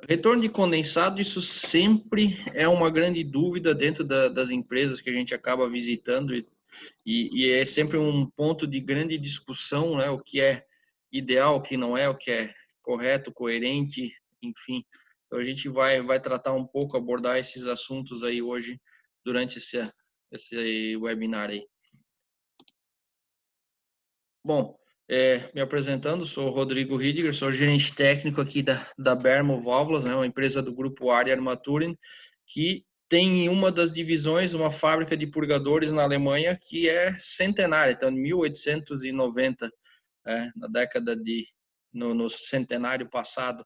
Retorno de condensado, isso sempre é uma grande dúvida dentro das empresas que a gente acaba visitando e é sempre um ponto de grande discussão, né? O que é ideal, o que não é, o que é correto, coerente, enfim. Então a gente vai tratar um pouco, abordar esses assuntos aí hoje durante esse webinar aí. Bom, me apresentando, sou Rodrigo Ridiger, sou gerente técnico aqui da Bermo Válvulas, né, uma empresa do grupo Ari Armaturing, que tem uma das divisões, uma fábrica de purgadores na Alemanha que é centenária, então em 1890, na década no centenário passado.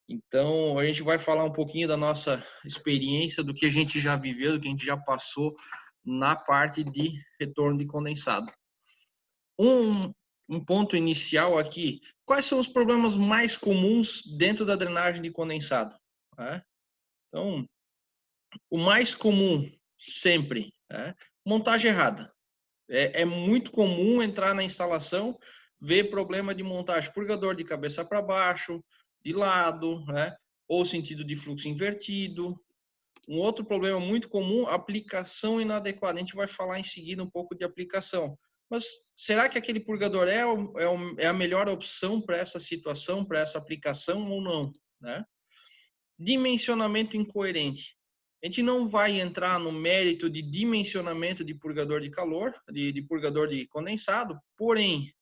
Então, a gente vai falar um pouquinho da nossa experiência, do que a gente já viveu, do que a gente já passou na parte de retorno de condensado. Um ponto inicial aqui, quais são os problemas mais comuns dentro da drenagem de condensado? Então, o mais comum sempre é montagem errada. É muito comum entrar na instalação, ver problema de montagem, purgador de cabeça para baixo, de lado, ou sentido de fluxo invertido. Um outro problema muito comum, aplicação inadequada. A gente vai falar em seguida um pouco de aplicação. Mas será que aquele purgador é a melhor opção para essa situação, para essa aplicação ou não? Né? Dimensionamento incoerente. A gente não vai entrar no mérito de dimensionamento de purgador de calor, de purgador de condensado, porém,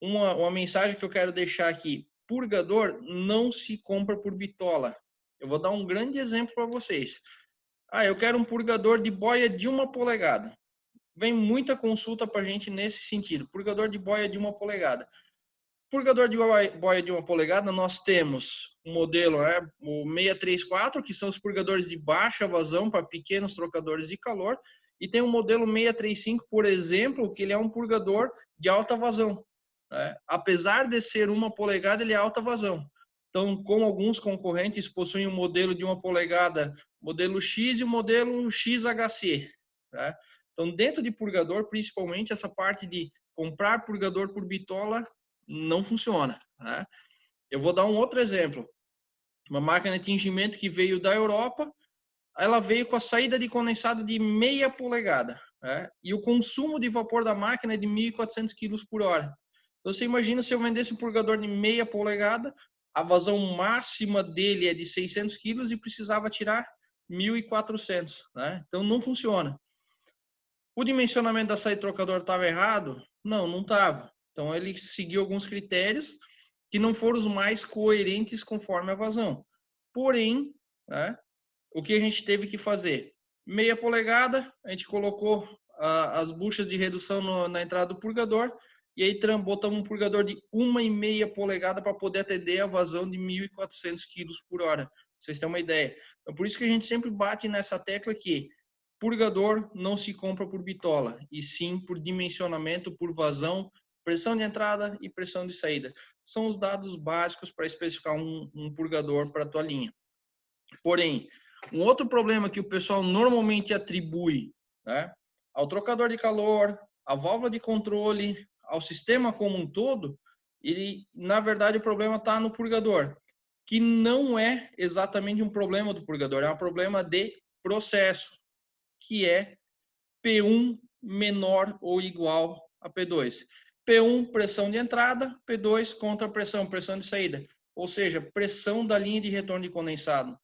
uma mensagem que eu quero deixar aqui: purgador não se compra por bitola. Eu vou dar um grande exemplo para vocês. Eu quero um purgador de boia de 1 polegada. Vem muita consulta para a gente nesse sentido. Purgador de boia de 1 polegada. Purgador de boia de 1 polegada, nós temos um modelo, o 634, que são os purgadores de baixa vazão para pequenos trocadores de calor. E tem o modelo 635, por exemplo, que ele é um purgador de alta vazão. Apesar de ser 1 polegada, ele é alta vazão. Então, como alguns concorrentes possuem um modelo de 1 polegada, modelo X e o modelo XHC. Então, dentro de purgador, principalmente, essa parte de comprar purgador por bitola não funciona. Eu vou dar um outro exemplo. Uma máquina de tingimento que veio da Europa, ela veio com a saída de condensado de 0,5 polegada. E o consumo de vapor da máquina é de 1.400 kg por hora. Então, você imagina se eu vendesse um purgador de 0,5 polegada, a vazão máxima dele é de 600 kg e precisava tirar 1.400. Então, não funciona. O dimensionamento da saída do trocador estava errado? Não estava. Então, ele seguiu alguns critérios que não foram os mais coerentes conforme a vazão. Porém, o que a gente teve que fazer? 0,5 polegada, a gente colocou as buchas de redução na entrada do purgador e aí botamos um purgador de 1,5 polegada para poder atender a vazão de 1.400 kg por hora. Pra vocês terem uma ideia. Então, por isso que a gente sempre bate nessa tecla que purgador não se compra por bitola, e sim por dimensionamento, por vazão, pressão de entrada e pressão de saída. São os dados básicos para especificar um purgador para a tua linha. Porém, um outro problema que o pessoal normalmente atribui ao trocador de calor, à válvula de controle, ao sistema como um todo, na verdade o problema está no purgador, que não é exatamente um problema do purgador, é um problema de processo, que é P1 menor ou igual a P2. P1, pressão de entrada, P2, contrapressão, pressão de saída. Ou seja, pressão da linha de retorno de condensado.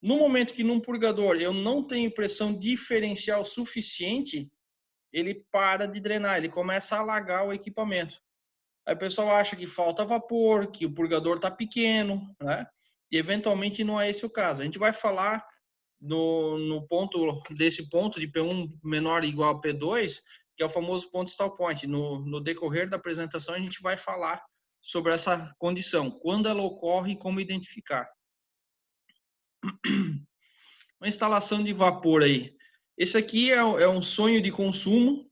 No momento que num purgador eu não tenho pressão diferencial suficiente, ele para de drenar, ele começa a alagar o equipamento. Aí o pessoal acha que falta vapor, que o purgador está pequeno, e eventualmente não é esse o caso. A gente vai falar desse ponto de P1 menor ou igual a P2, que é o famoso ponto stall point. No decorrer da apresentação, a gente vai falar sobre essa condição, quando ela ocorre e como identificar. Uma instalação de vapor aí. Esse aqui é um sonho de consumo.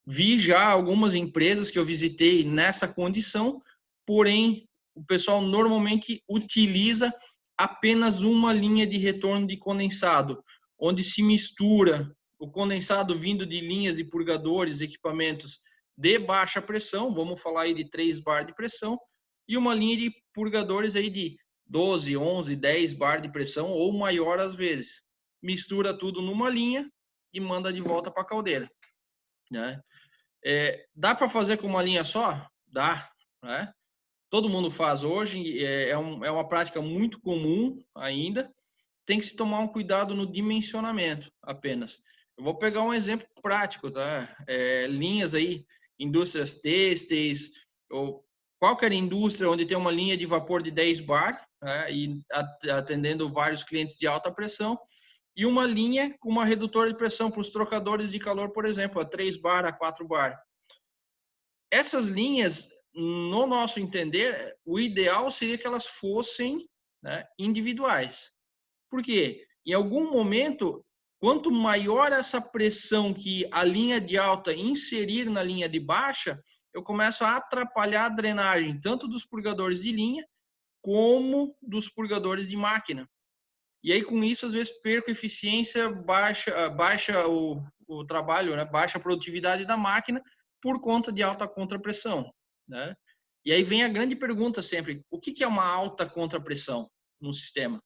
Vi já algumas empresas que eu visitei nessa condição, porém, o pessoal normalmente utiliza apenas uma linha de retorno de condensado, onde se mistura o condensado vindo de linhas de purgadores, equipamentos de baixa pressão, vamos falar aí de 3 bar de pressão, e uma linha de purgadores aí de 12, 11, 10 bar de pressão ou maior às vezes. Mistura tudo numa linha e manda de volta para a caldeira, né? Dá para fazer com uma linha só? Dá, né? Todo mundo faz hoje, é uma prática muito comum ainda. Tem que se tomar um cuidado no dimensionamento apenas. Eu vou pegar um exemplo prático, tá? Linhas aí, indústrias têxteis, ou qualquer indústria onde tem uma linha de vapor de 10 bar, né? E atendendo vários clientes de alta pressão, e uma linha com uma redutora de pressão para os trocadores de calor, por exemplo, a 3 bar, a 4 bar. Essas linhas, no nosso entender, o ideal seria que elas fossem, né, individuais. Por quê? Em algum momento, quanto maior essa pressão que a linha de alta inserir na linha de baixa, eu começo a atrapalhar a drenagem, tanto dos purgadores de linha, como dos purgadores de máquina. E aí, com isso, às vezes, perco eficiência, baixa o trabalho, né? Baixa a produtividade da máquina por conta de alta contrapressão, né? E aí vem a grande pergunta sempre, o que é uma alta contrapressão no sistema?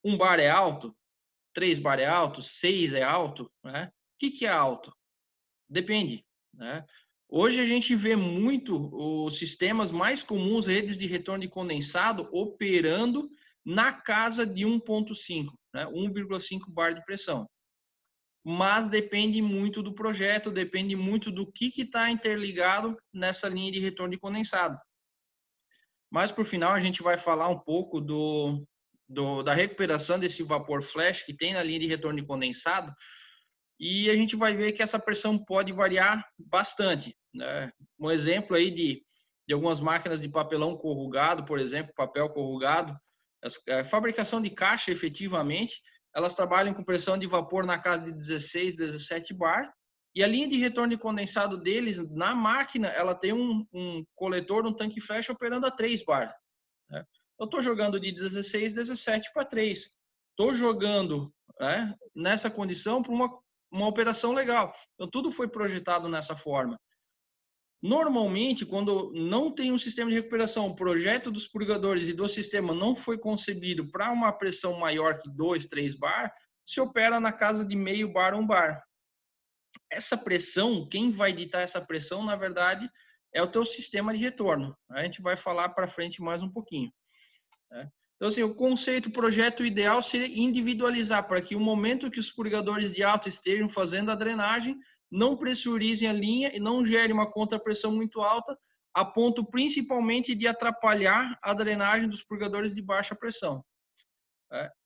1 bar é alto? 3 bar é alto? 6 é alto? Né? O que é alto? Depende, né? Hoje a gente vê muito os sistemas mais comuns, redes de retorno de condensado, operando na casa de 1.5, né? 1,5 bar de pressão. Mas depende muito do projeto, depende muito do que está interligado nessa linha de retorno de condensado. Mas, por final, a gente vai falar um pouco da recuperação desse vapor flash que tem na linha de retorno de condensado, e a gente vai ver que essa pressão pode variar bastante, né? Um exemplo aí de algumas máquinas de papelão corrugado, por exemplo, papel corrugado, a fabricação de caixa, efetivamente, elas trabalham com pressão de vapor na casa de 16, 17 bar, e a linha de retorno de condensado deles, na máquina, ela tem um coletor, um tanque flash operando a 3 bar, né? Eu estou jogando de 16, 17 para 3. Estou jogando, né, nessa condição para uma operação legal. Então, tudo foi projetado nessa forma. Normalmente, quando não tem um sistema de recuperação, o projeto dos purgadores e do sistema não foi concebido para uma pressão maior que 2, 3 bar, se opera na casa de meio bar, 1 bar. Essa pressão, quem vai ditar essa pressão, na verdade, é o teu sistema de retorno. A gente vai falar para frente mais um pouquinho, né? Então, assim, o conceito, o projeto ideal seria individualizar para que o momento que os purgadores de alta estejam fazendo a drenagem, não pressurizem a linha e não gere uma contrapressão muito alta, a ponto principalmente de atrapalhar a drenagem dos purgadores de baixa pressão.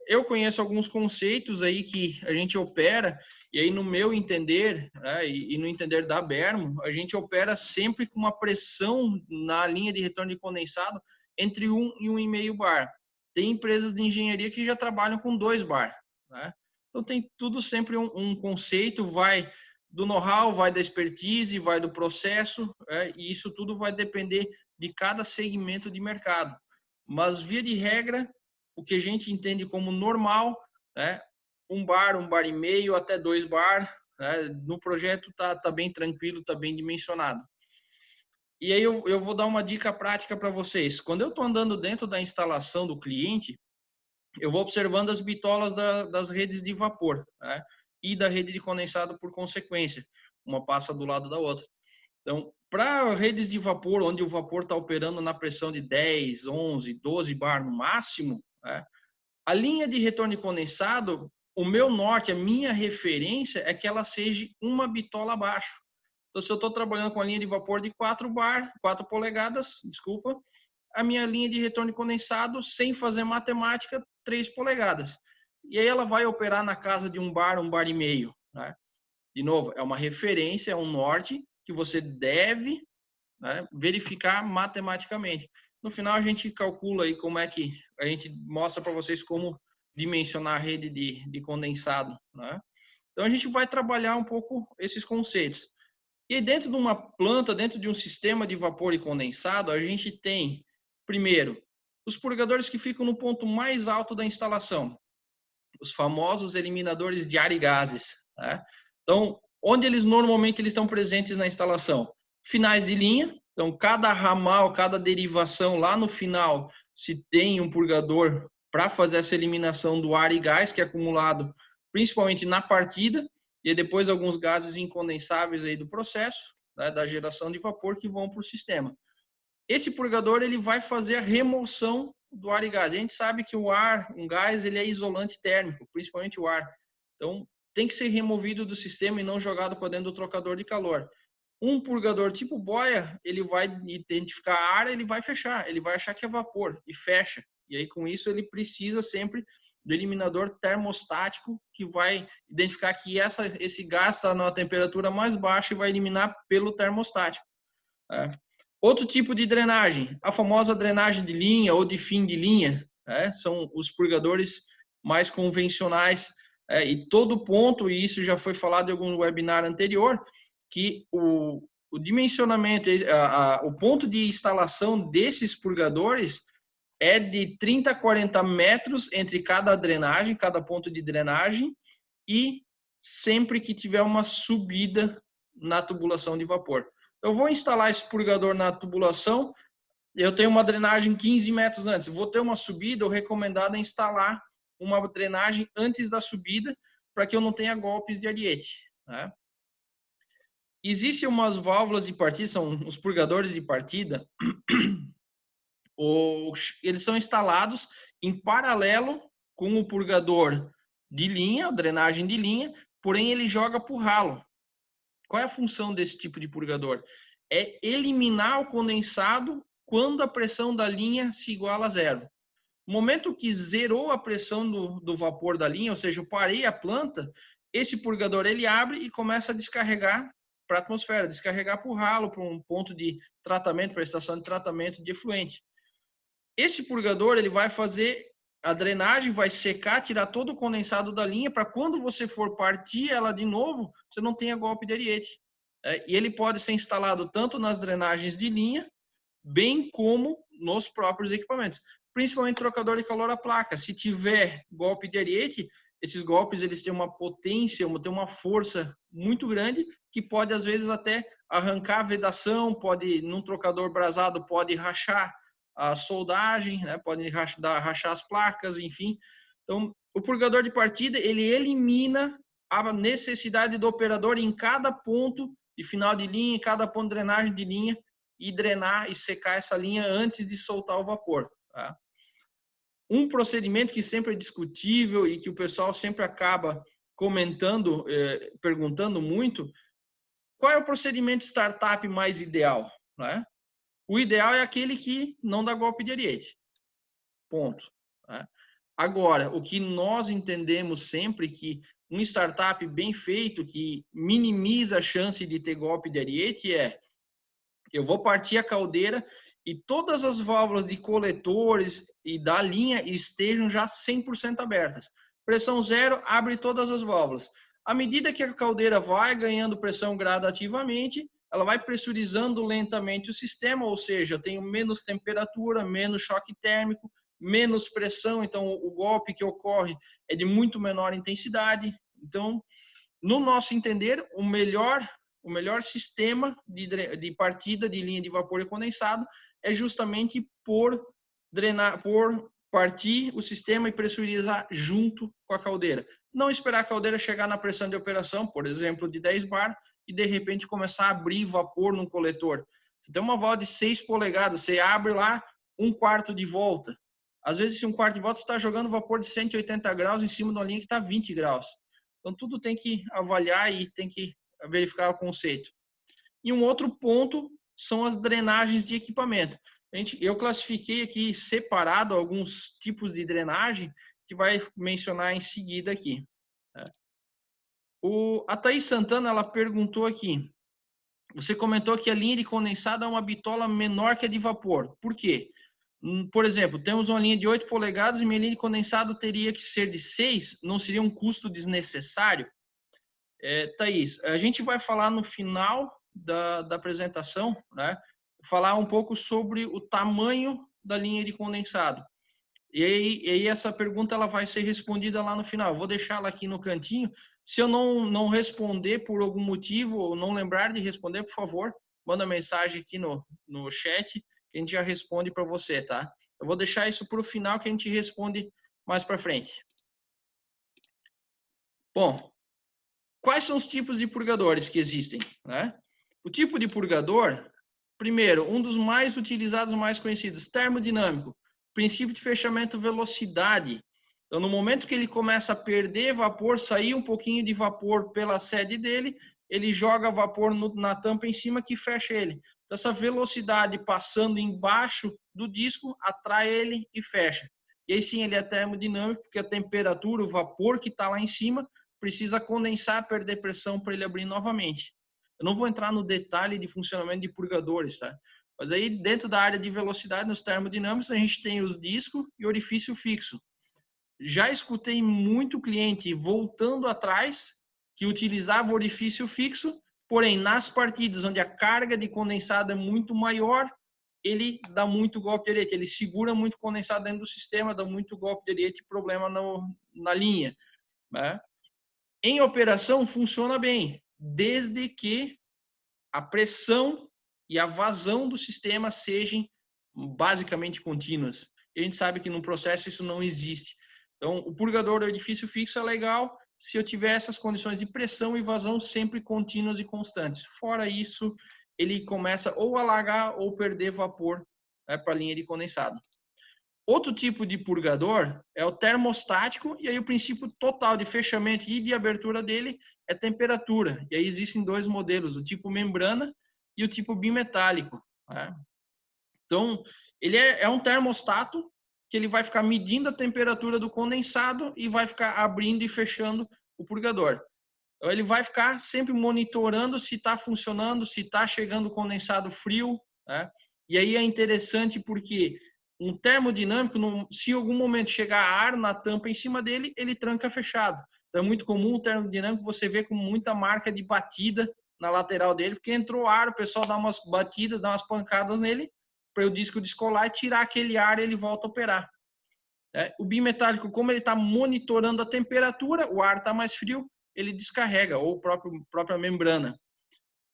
Eu conheço alguns conceitos aí que a gente opera, e aí no meu entender, né, e no entender da Bermo, a gente opera sempre com uma pressão na linha de retorno de condensado entre 1 e 1,5 bar. Tem empresas de engenharia que já trabalham com 2 bar, né? Então tem tudo sempre um conceito, vai do know-how, vai da expertise, vai do processo, e isso tudo vai depender de cada segmento de mercado. Mas, via de regra, o que a gente entende como normal, né? 1 bar, 1 bar e meio, até 2 bar, né? No projeto tá bem tranquilo, tá bem dimensionado. E aí eu vou dar uma dica prática para vocês. Quando eu estou andando dentro da instalação do cliente, eu vou observando as bitolas das redes de vapor, né? E da rede de condensado por consequência. Uma passa do lado da outra. Então, para redes de vapor, onde o vapor está operando na pressão de 10, 11, 12 bar no máximo, né? A linha de retorno de condensado, o meu norte, a minha referência é que ela seja uma bitola abaixo. Então, se eu estou trabalhando com a linha de vapor de 4 polegadas, desculpa, a minha linha de retorno de condensado, sem fazer matemática, 3 polegadas. E aí ela vai operar na casa de 1 bar e meio, né? De novo, é uma referência, é um norte que você deve, né, verificar matematicamente. No final, a gente calcula aí como é que a gente mostra para vocês como dimensionar a rede de condensado, né? Então, a gente vai trabalhar um pouco esses conceitos. E dentro de uma planta, dentro de um sistema de vapor e condensado, a gente tem, primeiro, os purgadores que ficam no ponto mais alto da instalação, os famosos eliminadores de ar e gases, né? Então, onde eles normalmente estão presentes na instalação? Finais de linha, Então, cada ramal, cada derivação lá no final, se tem um purgador para fazer essa eliminação do ar e gás que é acumulado principalmente na partida, e depois alguns gases incondensáveis aí do processo, né, da geração de vapor que vão para o sistema. Esse purgador ele vai fazer a remoção do ar e gás. A gente sabe que o ar, um gás, ele é isolante térmico, principalmente o ar. Então, tem que ser removido do sistema e não jogado para dentro do trocador de calor. Um purgador tipo boia, ele vai identificar ar, ele vai fechar, ele vai achar que é vapor e fecha. E aí, com isso, ele precisa sempre do eliminador termostático que vai identificar que esse gás está numa temperatura mais baixa e vai eliminar pelo termostático. É. Outro tipo de drenagem, a famosa drenagem de linha ou de fim de linha, são os purgadores mais convencionais. E todo ponto, e isso já foi falado em algum webinar anterior, que o dimensionamento, o ponto de instalação desses purgadores é de 30 a 40 metros entre cada drenagem, cada ponto de drenagem, e sempre que tiver uma subida na tubulação de vapor. Eu vou instalar esse purgador na tubulação, eu tenho uma drenagem 15 metros antes, vou ter uma subida, o recomendado é instalar uma drenagem antes da subida, para que eu não tenha golpes de ariete. Né? Existem umas válvulas de partida, são os purgadores de partida, eles são instalados em paralelo com o purgador de linha, drenagem de linha, porém ele joga para o ralo. Qual é a função desse tipo de purgador? É eliminar o condensado quando a pressão da linha se iguala a zero. No momento que zerou a pressão do vapor da linha, ou seja, eu parei a planta, esse purgador ele abre e começa a descarregar para a atmosfera, descarregar para o ralo, para um ponto de tratamento, para a estação de tratamento de efluente. Esse purgador ele vai fazer a drenagem, vai secar, tirar todo o condensado da linha, para quando você for partir ela de novo, você não tenha golpe de ariete. E ele pode ser instalado tanto nas drenagens de linha, bem como nos próprios equipamentos. Principalmente trocador de calor a placa. Se tiver golpe de ariete, esses golpes eles têm uma potência, têm uma força muito grande, que pode às vezes até arrancar a vedação, pode, num trocador brasado, pode rachar a soldagem, né? Pode rachar as placas, enfim. Então, o purgador de partida, ele elimina a necessidade do operador em cada ponto de final de linha, em cada ponto de drenagem de linha, e drenar e secar essa linha antes de soltar o vapor. Tá? Um procedimento que sempre é discutível e que o pessoal sempre acaba comentando, perguntando muito, qual é o procedimento startup mais ideal? Né? O ideal é aquele que não dá golpe de ariete. Ponto. Tá? Agora, o que nós entendemos sempre que um startup bem feito, que minimiza a chance de ter golpe de ariete, eu vou partir a caldeira e todas as válvulas de coletores e da linha estejam já 100% abertas. Pressão zero, abre todas as válvulas. À medida que a caldeira vai ganhando pressão gradativamente, ela vai pressurizando lentamente o sistema, ou seja, eu tenho menos temperatura, menos choque térmico, menos pressão, então o golpe que ocorre é de muito menor intensidade. Então, no nosso entender, o melhor sistema de partida de linha de vapor e condensado é justamente por partir o sistema e pressurizar junto com a caldeira. Não esperar a caldeira chegar na pressão de operação, por exemplo, de 10 bar, e de repente começar a abrir vapor num coletor. Você tem uma válvula de 6 polegadas, você abre lá 1/4 de volta. Às vezes, se 1/4 de volta, você está jogando vapor de 180 graus em cima de uma linha que está 20 graus. Então, tudo tem que avaliar e tem que verificar o conceito. E um outro ponto são as drenagens de equipamento. Eu classifiquei aqui separado alguns tipos de drenagem que vai mencionar em seguida aqui. A Thaís Santana, ela perguntou aqui, você comentou que a linha de condensado é uma bitola menor que a de vapor. Por quê? Por exemplo, temos uma linha de 8 polegadas e minha linha de condensado teria que ser de 6, não seria um custo desnecessário? Thaís, a gente vai falar no final da apresentação, né? Falar um pouco sobre o tamanho da linha de condensado. E aí essa pergunta ela vai ser respondida lá no final. Eu vou deixar ela aqui no cantinho. Se eu não responder por algum motivo ou não lembrar de responder, por favor, manda mensagem aqui no chat que a gente já responde para você, tá? Eu vou deixar isso para o final que a gente responde mais para frente. Bom, quais são os tipos de purgadores que existem, né? O tipo de purgador, primeiro, um dos mais utilizados, mais conhecidos, termodinâmico, princípio de fechamento velocidade. Então, no momento que ele começa a perder vapor, sair um pouquinho de vapor pela sede dele, ele joga vapor na tampa em cima que fecha ele. Então, essa velocidade passando embaixo do disco atrai ele e fecha. E aí sim ele é termodinâmico, porque a temperatura, o vapor que está lá em cima, precisa condensar, perder pressão para ele abrir novamente. Eu não vou entrar no detalhe de funcionamento de purgadores, tá? Mas aí dentro da área de velocidade, nos termodinâmicos, a gente tem os disco e orifício fixo. Já escutei muito cliente voltando atrás que utilizava o orifício fixo, porém nas partidas onde a carga de condensado é muito maior, ele dá muito golpe de ariete, ele segura muito condensado dentro do sistema, dá muito golpe de ariete, problema na linha, né? Em operação funciona bem, desde que a pressão e a vazão do sistema sejam basicamente contínuas. E a gente sabe que no processo isso não existe. Então, o purgador do orifício fixo é legal se eu tiver essas condições de pressão e vazão sempre contínuas e constantes. Fora isso, ele começa ou a alagar ou perder vapor, né, para a linha de condensado. Outro tipo de purgador é o termostático, e aí o princípio total de fechamento e de abertura dele é temperatura. E aí existem dois modelos, o tipo membrana e o tipo bimetálico, né? Então, ele é um termostato que ele vai ficar medindo a temperatura do condensado e vai ficar abrindo e fechando o purgador. Então, ele vai ficar sempre monitorando se está funcionando, se está chegando condensado frio, né? E aí é interessante porque um termodinâmico, se em algum momento chegar ar na tampa em cima dele, ele tranca fechado. Então é muito comum o termodinâmico você vê com muita marca de batida na lateral dele, porque entrou ar, o pessoal dá umas batidas, dá umas pancadas nele, para o disco descolar e tirar aquele ar e ele volta a operar. O bimetálico, como ele está monitorando a temperatura, o ar está mais frio, ele descarrega, ou própria membrana.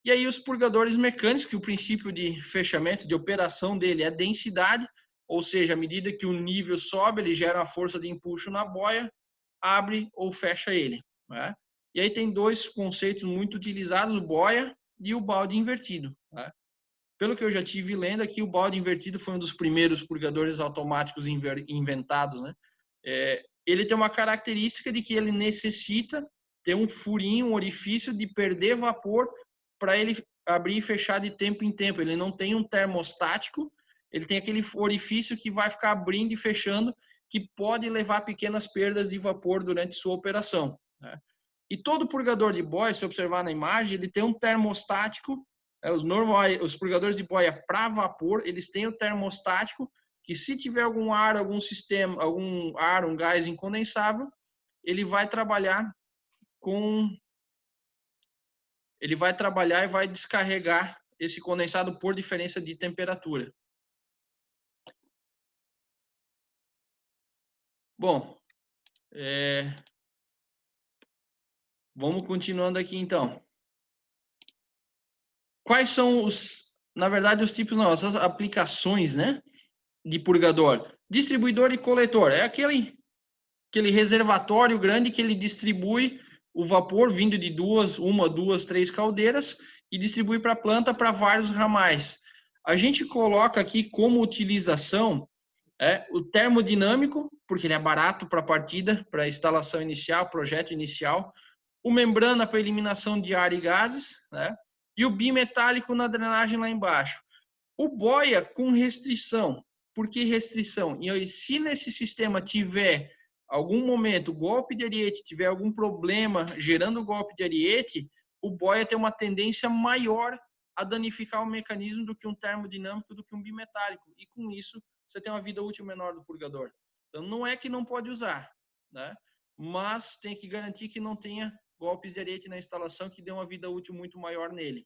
E aí os purgadores mecânicos, que o princípio de fechamento, de operação dele é densidade, ou seja, à medida que o nível sobe, ele gera uma força de empuxo na boia, abre ou fecha ele, né? E aí tem dois conceitos muito utilizados, o boia e o balde invertido, né? Pelo que eu já tive lendo aqui, o balde invertido foi um dos primeiros purgadores automáticos inventados, né? Ele tem uma característica de que ele necessita ter um furinho, um orifício de perder vapor para ele abrir e fechar de tempo em tempo. Ele não tem um termostático, ele tem aquele orifício que vai ficar abrindo e fechando, que pode levar pequenas perdas de vapor durante sua operação, né? E todo purgador de boia, se observar na imagem, ele tem um termostático. Os purgadores de boia para vapor, eles têm o termostático, que se tiver algum ar, algum sistema, algum ar, um gás incondensável, ele vai trabalhar e vai descarregar esse condensado por diferença de temperatura. Bom, vamos continuando aqui então. Quais são na verdade, os tipos, não, essas aplicações, né, de purgador? Distribuidor e coletor. É aquele reservatório grande que ele distribui o vapor vindo de uma, duas, três caldeiras e distribui para a planta para vários ramais. A gente coloca aqui como utilização o termodinâmico, porque ele é barato para a partida, para a instalação inicial, projeto inicial, o membrana para eliminação de ar e gases, né? E o bimetálico na drenagem lá embaixo. O boia com restrição. Por que restrição? E se nesse sistema tiver algum momento golpe de ariete, tiver algum problema gerando golpe de ariete, o boia tem uma tendência maior a danificar o mecanismo do que um termodinâmico, do que um bimetálico. E com isso, você tem uma vida útil menor do purgador. Então, não é que não pode usar, né? Mas tem que garantir que não tenha golpes de ariete na instalação que dê uma vida útil muito maior nele.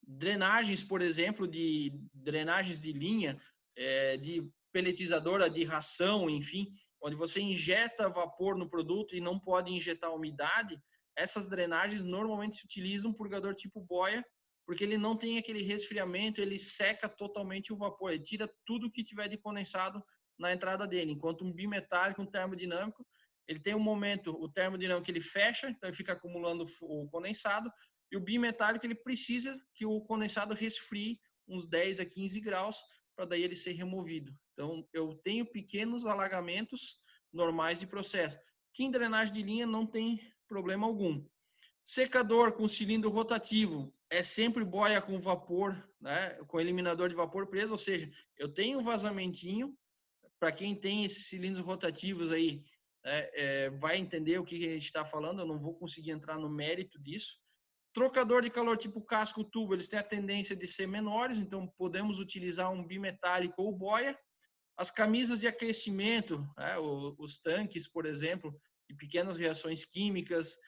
Drenagens, por exemplo, de drenagens de linha, de peletizadora de ração, enfim, onde você injeta vapor no produto e não pode injetar umidade, essas drenagens normalmente se utilizam um purgador tipo boia porque ele não tem aquele resfriamento, ele seca totalmente o vapor, ele tira tudo que tiver de condensado na entrada dele, enquanto um bimetálico, um termodinâmico, ele tem um momento, o termodinâmico ele fecha, então ele fica acumulando o condensado, e o bimetálico ele precisa que o condensado resfrie uns 10 a 15 graus para daí ele ser removido. Então, eu tenho pequenos alagamentos normais de processo, que em drenagem de linha não tem problema algum. Secador com cilindro rotativo é sempre boia com vapor, né, com eliminador de vapor preso, ou seja, eu tenho um vazamentinho. Para quem tem esses cilindros rotativos aí, vai entender o que a gente está falando, eu não vou conseguir entrar no mérito disso. Trocador de calor tipo casco tubo, eles têm a tendência de ser menores, então podemos utilizar um bimetálico ou boia. As camisas de aquecimento, né, os tanques, por exemplo, de pequenas reações químicas,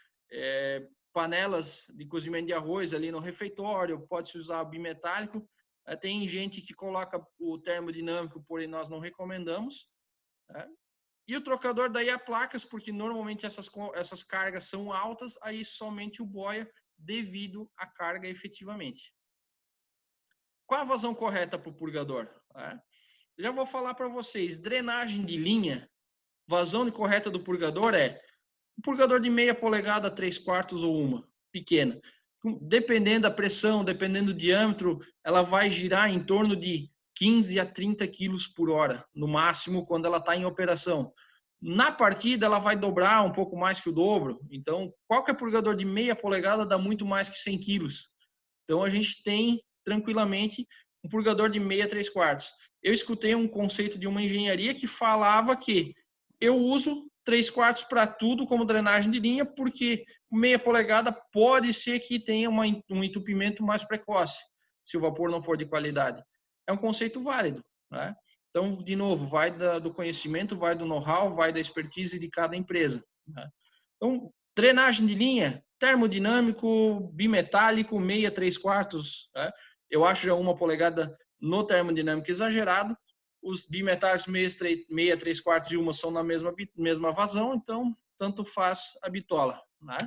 panelas de cozimento de arroz ali no refeitório, pode-se usar bimetálico. Tem gente que coloca o termodinâmico, porém nós não recomendamos. Né? E o trocador daí é placas, porque normalmente essas cargas são altas, aí somente o boia devido à carga efetivamente. Qual a vazão correta para o purgador? Já vou falar para vocês, drenagem de linha, vazão correta do purgador é um purgador de meia polegada, 3/4 ou uma, pequena. Dependendo da pressão, dependendo do diâmetro, ela vai girar em torno de 15 a 30 quilos por hora, no máximo, quando ela está em operação. Na partida, ela vai dobrar um pouco mais que o dobro. Então, qualquer purgador de meia polegada dá muito mais que 100 quilos. Então, a gente tem, tranquilamente, um purgador de meia 3/4. Eu escutei um conceito de uma engenharia que falava que eu uso 3/4 para tudo como drenagem de linha, porque meia polegada pode ser que tenha um entupimento mais precoce, se o vapor não for de qualidade. É um conceito válido, né? Então, de novo, vai do conhecimento, vai do know-how, vai da expertise de cada empresa. Né? Então, drenagem de linha, termodinâmico, bimetálico, meia 3/4. Né? Eu acho já uma polegada no termodinâmico exagerado. Os bimetálicos meia 3/4 e uma são na mesma vazão, então tanto faz a bitola. Né?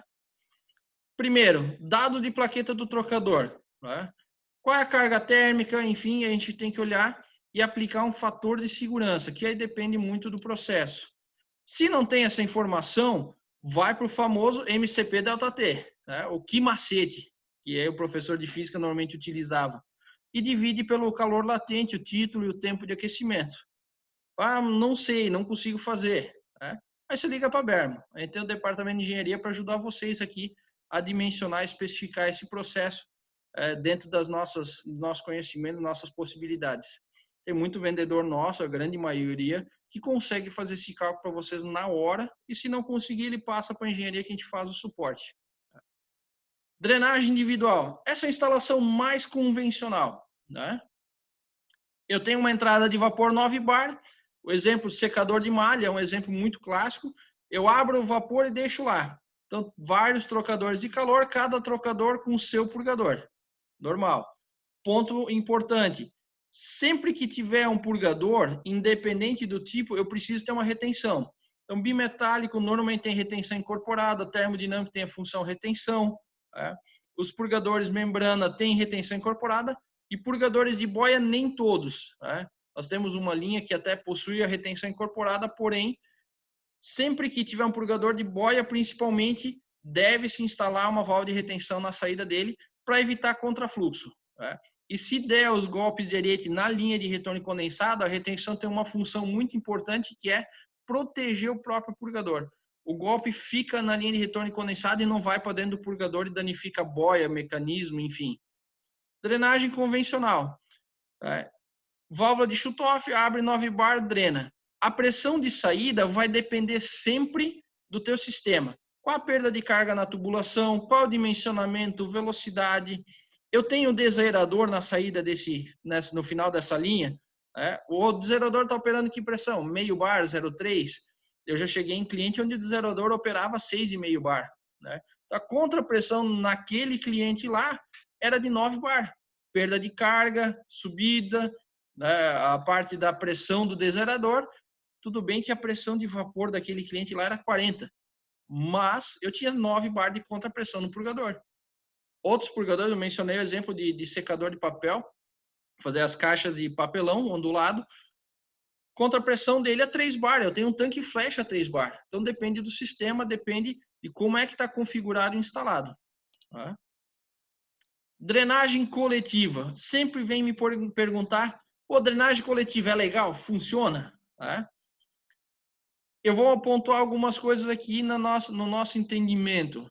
Primeiro, dado de plaqueta do trocador. Né? Qual é a carga térmica? Enfim, a gente tem que olhar e aplicar um fator de segurança, que aí depende muito do processo. Se não tem essa informação, vai para o famoso MCP ΔT, né? O que macete, que é o professor de física normalmente utilizava, e divide pelo calor latente, o título e o tempo de aquecimento. Não sei, não consigo fazer. Né? Aí você liga para a Berma. A gente tem o departamento de engenharia para ajudar vocês aqui a dimensionar e especificar esse processo dentro dos nossos conhecimentos, nossas possibilidades. Tem muito vendedor nosso, a grande maioria, que consegue fazer esse cálculo para vocês na hora, e se não conseguir, ele passa para a engenharia que a gente faz o suporte. Drenagem individual. Essa é a instalação mais convencional. Né? Eu tenho uma entrada de vapor 9 bar, o exemplo secador de malha é um exemplo muito clássico. Eu abro o vapor e deixo lá. Então, vários trocadores de calor, cada trocador com o seu purgador. Normal. Ponto importante. Sempre que tiver um purgador, independente do tipo, eu preciso ter uma retenção. Então, bimetálico normalmente tem retenção incorporada, termodinâmico tem a função retenção. Né? Os purgadores membrana têm retenção incorporada e purgadores de boia nem todos. Né? Nós temos uma linha que até possui a retenção incorporada, porém, sempre que tiver um purgador de boia, principalmente, deve-se instalar uma válvula de retenção na saída dele para evitar contrafluxo. Né? E se der os golpes de ariete na linha de retorno condensado, a retenção tem uma função muito importante que é proteger o próprio purgador. O golpe fica na linha de retorno condensado e não vai para dentro do purgador e danifica a boia, mecanismo, enfim. Drenagem convencional. Válvula de shutoff, abre 9 bar, drena. A pressão de saída vai depender sempre do teu sistema. Qual a perda de carga na tubulação, qual o dimensionamento, velocidade. Eu tenho desaerador na saída no final dessa linha. O desaerador está operando que pressão? Meio bar, 0,3. Eu já cheguei em cliente onde o desaerador operava 6,5 bar. Né? A contrapressão naquele cliente lá era de 9 bar. Perda de carga, subida, né? A parte da pressão do desaerador. Tudo bem que a pressão de vapor daquele cliente lá era 40, mas eu tinha 9 bar de contrapressão no purgador. Outros purgadores, eu mencionei o exemplo de secador de papel, fazer as caixas de papelão ondulado, contra a pressão dele é 3 bar, eu tenho um tanque flecha 3 bar. Então depende do sistema, depende de como é que está configurado e instalado. Tá? Drenagem coletiva. Sempre vem me perguntar, pô, drenagem coletiva é legal? Funciona? Tá? Eu vou pontuar algumas coisas aqui no nosso entendimento.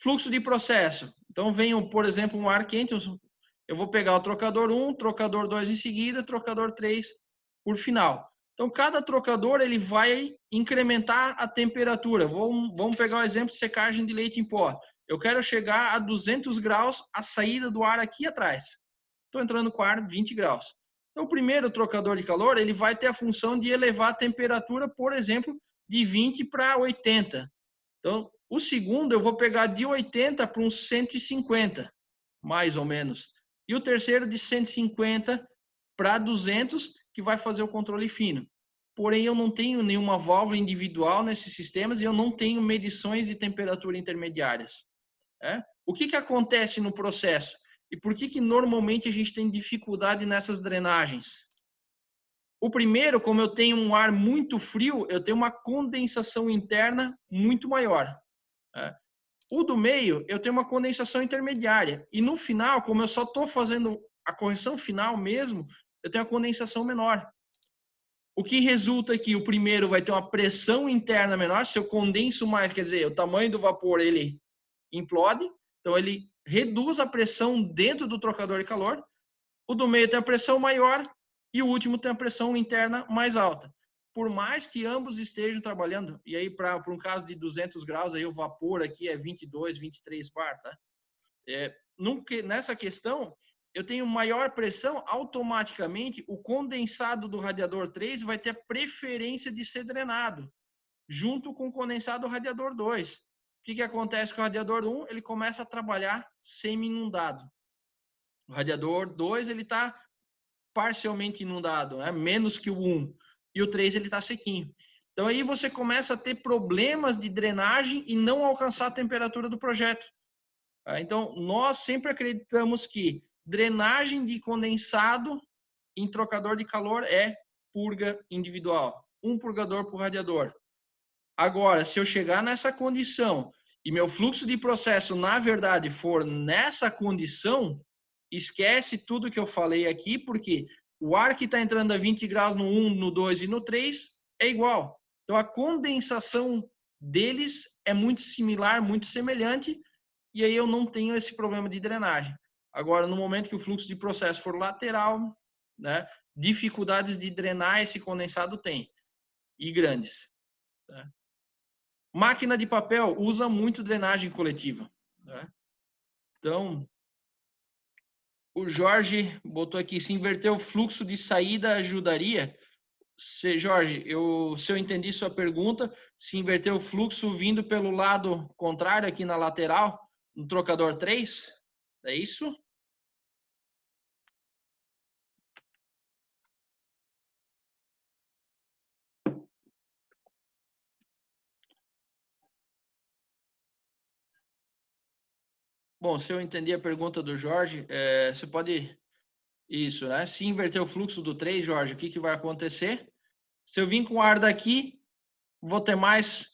Fluxo de processo. Então, venho, por exemplo, um ar quente, eu vou pegar o trocador 1, trocador 2 em seguida, trocador 3 por final. Então, cada trocador ele vai incrementar a temperatura. Vamos pegar o exemplo de secagem de leite em pó. Eu quero chegar a 200 graus a saída do ar aqui atrás. Estou entrando com ar 20 graus. Então, o primeiro trocador de calor ele vai ter a função de elevar a temperatura, por exemplo, de 20 para 80. Então, o segundo eu vou pegar de 80 para uns 150, mais ou menos. E o terceiro de 150 para 200, que vai fazer o controle fino. Porém, eu não tenho nenhuma válvula individual nesses sistemas e eu não tenho medições de temperatura intermediárias. O que acontece no processo? E por que normalmente a gente tem dificuldade nessas drenagens? O primeiro, como eu tenho um ar muito frio, eu tenho uma condensação interna muito maior. O do meio, eu tenho uma condensação intermediária. E no final, como eu só estou fazendo a correção final mesmo, eu tenho a condensação menor. O que resulta que o primeiro vai ter uma pressão interna menor. Se eu condenso mais, quer dizer, o tamanho do vapor ele implode. Então, ele reduz a pressão dentro do trocador de calor. O do meio tem a pressão maior e o último tem a pressão interna mais alta. Por mais que ambos estejam trabalhando, e aí para um caso de 200 graus, aí o vapor aqui é 22, 23 bar, tá? Nessa questão, eu tenho maior pressão, automaticamente o condensado do radiador 3 vai ter a preferência de ser drenado, junto com o condensado do radiador 2. O que acontece com o radiador 1? Ele começa a trabalhar semi-inundado. O radiador 2 ele está parcialmente inundado, menos que o 1. E o 3 ele está sequinho. Então aí você começa a ter problemas de drenagem e não alcançar a temperatura do projeto. Então nós sempre acreditamos que drenagem de condensado em trocador de calor é purga individual. Um purgador por radiador. Agora, se eu chegar nessa condição e meu fluxo de processo, na verdade, for nessa condição, esquece tudo que eu falei aqui, porque o ar que está entrando a 20 graus no 1, no 2 e no 3 é igual. Então, a condensação deles é muito similar, muito semelhante, e aí eu não tenho esse problema de drenagem. Agora, no momento que o fluxo de processo for lateral, né, dificuldades de drenar esse condensado tem, e grandes. Tá? Máquina de papel usa muito drenagem coletiva. Tá? Então, o Jorge botou aqui, se inverter o fluxo de saída ajudaria? Jorge, se eu entendi sua pergunta, se inverter o fluxo vindo pelo lado contrário aqui na lateral, no trocador 3, é isso? Bom, se eu entendi a pergunta do Jorge, você pode... Isso, né? Se inverter o fluxo do 3, Jorge, o que vai acontecer? Se eu vim com ar daqui, vou ter mais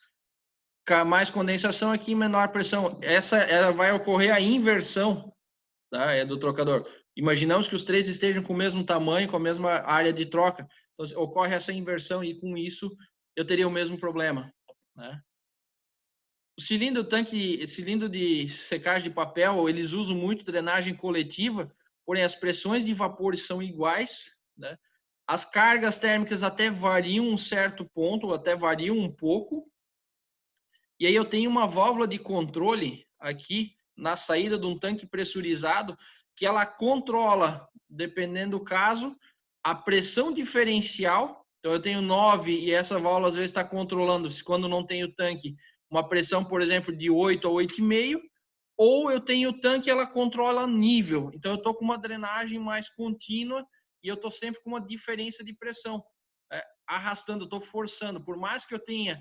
condensação aqui, menor pressão. Ela vai ocorrer a inversão, tá? Do trocador. Imaginamos que os três estejam com o mesmo tamanho, com a mesma área de troca. Então, ocorre essa inversão e com isso eu teria o mesmo problema, né? O cilindro de secagem de papel, eles usam muito drenagem coletiva, porém as pressões de vapores são iguais, né? As cargas térmicas até variam um certo ponto, até variam um pouco. E aí eu tenho uma válvula de controle aqui na saída de um tanque pressurizado que ela controla, dependendo do caso, a pressão diferencial. Então eu tenho 9 e essa válvula às vezes está controlando, quando não tem o tanque, uma pressão, por exemplo, de 8 a 8,5, ou eu tenho o tanque, ela controla nível. Então eu estou com uma drenagem mais contínua e eu estou sempre com uma diferença de pressão, arrastando, estou forçando. Por mais que eu tenha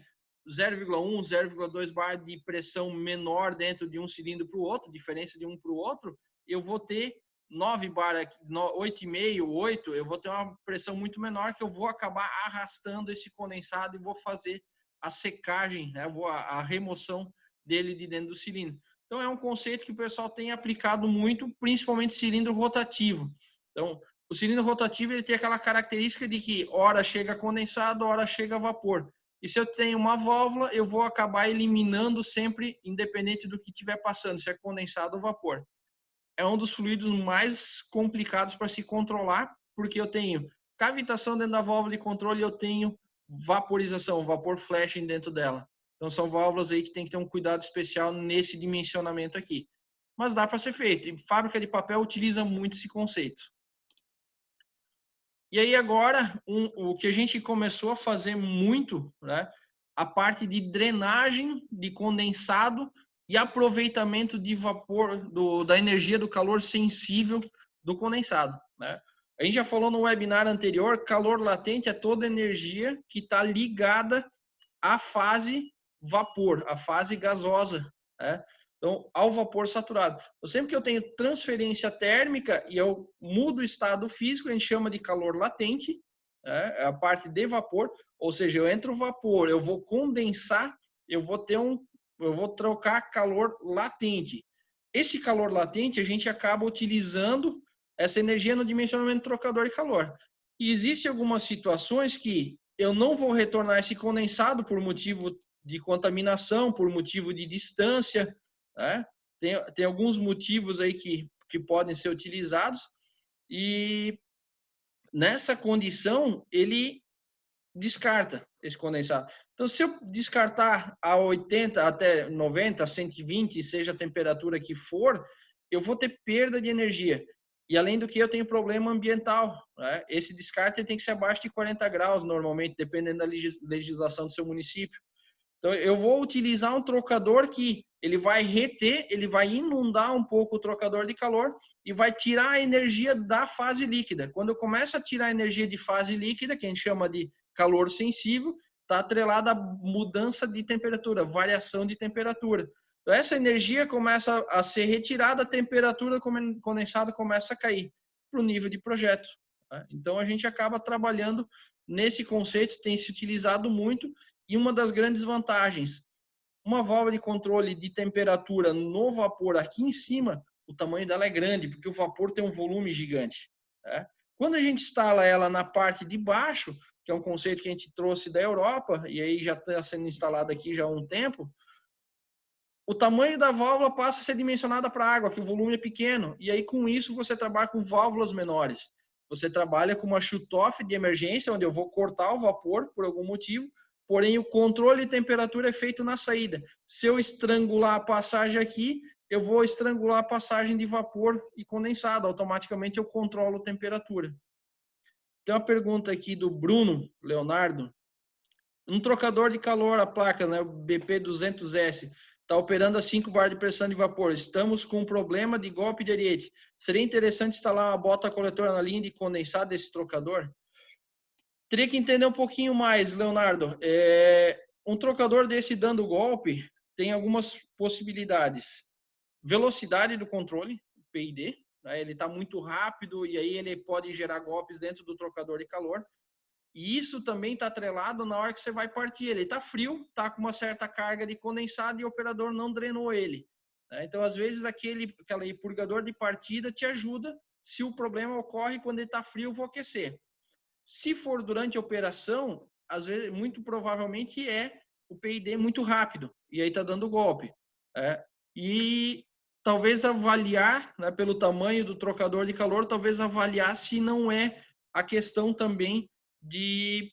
0,1, 0,2 bar de pressão menor dentro de um cilindro para o outro, diferença de um para o outro, eu vou ter 9 bar, 8,5, 8, eu vou ter uma pressão muito menor que eu vou acabar arrastando esse condensado e vou fazer a secagem, né? A remoção dele de dentro do cilindro. Então, é um conceito que o pessoal tem aplicado muito, principalmente cilindro rotativo. Então, o cilindro rotativo ele tem aquela característica de que hora chega condensado, hora chega vapor. E se eu tenho uma válvula, eu vou acabar eliminando sempre, independente do que estiver passando, se é condensado ou vapor. É um dos fluidos mais complicados para se controlar, porque eu tenho cavitação dentro da válvula de controle e eu tenho vaporização, vapor flashing dentro dela. Então, são válvulas aí que tem que ter um cuidado especial nesse dimensionamento aqui. Mas dá para ser feito. E fábrica de papel utiliza muito esse conceito. E aí agora, o que a gente começou a fazer muito, né, a parte de drenagem de condensado e aproveitamento de vapor, da energia do calor sensível do condensado. Né? A gente já falou no webinar anterior, calor latente é toda energia que está ligada à fase vapor, à fase gasosa, né? Então, ao vapor saturado. Então, sempre que eu tenho transferência térmica e eu mudo o estado físico, a gente chama de calor latente, né? É a parte de vapor, ou seja, eu entro vapor, eu vou condensar, eu vou trocar calor latente. Esse calor latente, a gente acaba utilizando essa energia no dimensionamento do trocador de calor. E existem algumas situações que eu não vou retornar esse condensado por motivo de contaminação, por motivo de distância, né? Tem alguns motivos aí que podem ser utilizados e nessa condição ele descarta esse condensado. Então, se eu descartar a 80 até 90, 120, seja a temperatura que for, eu vou ter perda de energia. E além do que, eu tenho problema ambiental. Né? Esse descarte tem que ser abaixo de 40 graus, normalmente, dependendo da legislação do seu município. Então, eu vou utilizar um trocador que ele vai reter, ele vai inundar um pouco o trocador de calor e vai tirar a energia da fase líquida. Quando eu começo a tirar a energia de fase líquida, que a gente chama de calor sensível, está atrelada à mudança de temperatura, variação de temperatura. Então, essa energia começa a ser retirada, a temperatura condensada começa a cair para o nível de projeto. Tá? Então, a gente acaba trabalhando nesse conceito, tem se utilizado muito, e uma das grandes vantagens, uma válvula de controle de temperatura no vapor aqui em cima, o tamanho dela é grande, porque o vapor tem um volume gigante. Né? Quando a gente instala ela na parte de baixo, que é um conceito que a gente trouxe da Europa, e aí já está sendo instalado aqui já há um tempo, o tamanho da válvula passa a ser dimensionada para a água, que o volume é pequeno, e aí com isso você trabalha com válvulas menores. Você trabalha com uma shutoff de emergência, onde eu vou cortar o vapor por algum motivo, porém o controle de temperatura é feito na saída. Se eu estrangular a passagem aqui, eu vou estrangular a passagem de vapor e condensado, automaticamente eu controlo a temperatura. Tem uma pergunta aqui do Bruno Leonardo. Um trocador de calor, a placa, né, o BP200S, está operando a 5 bar de pressão de vapor. Estamos com um problema de golpe de ariete. Seria interessante instalar uma bota coletora na linha de condensado desse trocador? Teria que entender um pouquinho mais, Leonardo. Um trocador desse dando golpe tem algumas possibilidades. Velocidade do controle, PID, né? Ele está muito rápido e aí ele pode gerar golpes dentro do trocador de calor. E isso também está atrelado na hora que você vai partir. Ele está frio, está com uma certa carga de condensado e o operador não drenou ele. Então, às vezes, aquele purgador de partida te ajuda. Se o problema ocorre quando ele está frio, eu vou aquecer. Se for durante a operação, às vezes, muito provavelmente é o PID muito rápido. E aí está dando golpe. E talvez avaliar, né, pelo tamanho do trocador de calor, talvez avaliar se não é a questão também de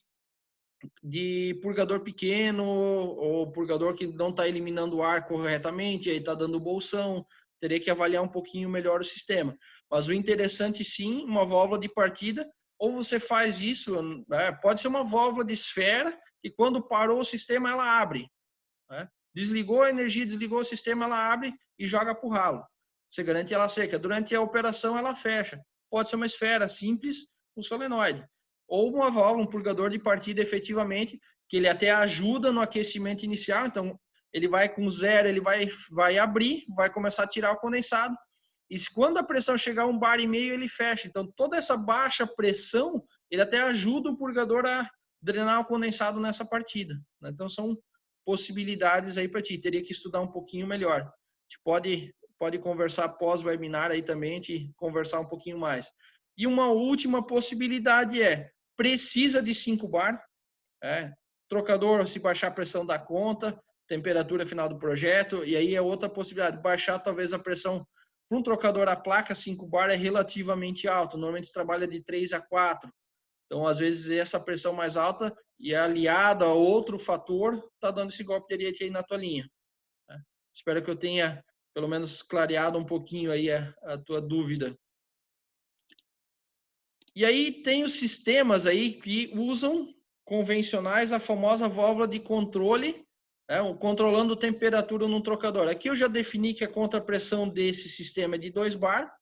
purgador pequeno ou purgador que não está eliminando o ar corretamente, aí está dando bolsão, teria que avaliar um pouquinho melhor o sistema. Mas o interessante sim, uma válvula de partida, ou você faz isso, né, pode ser uma válvula de esfera e quando parou o sistema ela abre. Né? Desligou a energia, desligou o sistema, ela abre e joga para o ralo. Você garante ela seca. Durante a operação ela fecha. Pode ser uma esfera simples, um solenoide. ou uma válvula, um purgador de partida efetivamente, que ele até ajuda no aquecimento inicial. Então, ele vai com 0, ele vai abrir, vai começar a tirar o condensado. E quando a pressão chegar a 1,5 bar, ele fecha. Então, toda essa baixa pressão, ele até ajuda o purgador a drenar o condensado nessa partida. Então, são possibilidades aí para ti. Teria que estudar um pouquinho melhor. A gente pode conversar pós-webinar aí também, a gente conversar um pouquinho mais. E uma última possibilidade precisa de 5 bar. Trocador, se baixar a pressão da conta, temperatura final do projeto, e aí é outra possibilidade. Baixar talvez a pressão para um trocador, a placa 5 bar é relativamente alta. Normalmente se trabalha de 3 a 4. Então, às vezes, essa pressão mais alta e aliado a outro fator está dando esse golpe de ariete aí na tua linha. Espero que eu tenha, pelo menos, clareado um pouquinho aí a tua dúvida. E aí tem os sistemas aí que usam convencionais a famosa válvula de controle, controlando a temperatura num trocador. Aqui eu já defini que a contrapressão desse sistema é de 2 bar.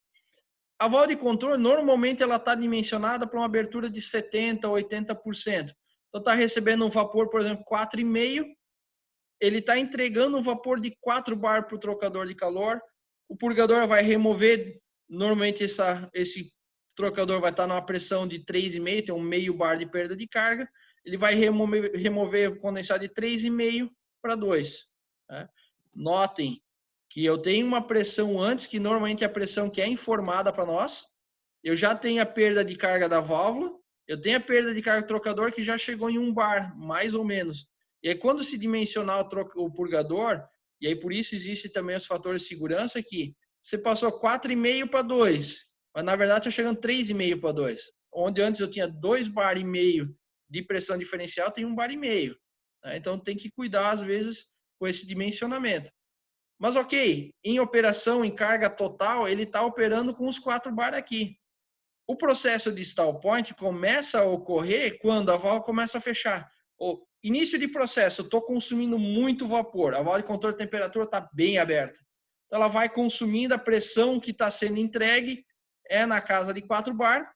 A válvula de controle, normalmente, ela está dimensionada para uma abertura de 70% a 80%. Então, está recebendo um vapor, por exemplo, 4,5. Ele está entregando um vapor de 4 bar para o trocador de calor. O purgador vai remover, normalmente esse trocador vai estar numa pressão de 3,5, tem um meio bar de perda de carga. Ele vai remover o condensado de 3,5 para 2. Notem que eu tenho uma pressão antes, que normalmente é a pressão que é informada para nós. Eu já tenho a perda de carga da válvula, eu tenho a perda de carga do trocador que já chegou em 1 bar, mais ou menos. E aí, quando se dimensionar o purgador, e aí por isso existe também os fatores de segurança, que você passou 4,5 para 2, mas na verdade está chegando 3,5 para 2. Onde antes eu tinha 2,5 bar de pressão diferencial, tem 1,5 bar. Então tem que cuidar, às vezes, com esse dimensionamento. Mas ok, em operação, em carga total, ele está operando com os 4 bar aqui. O processo de stall point começa a ocorrer quando a válvula começa a fechar. O início de processo, eu estou consumindo muito vapor, a válvula de controle de temperatura está bem aberta. Então, ela vai consumindo, a pressão que está sendo entregue é na casa de 4 bar,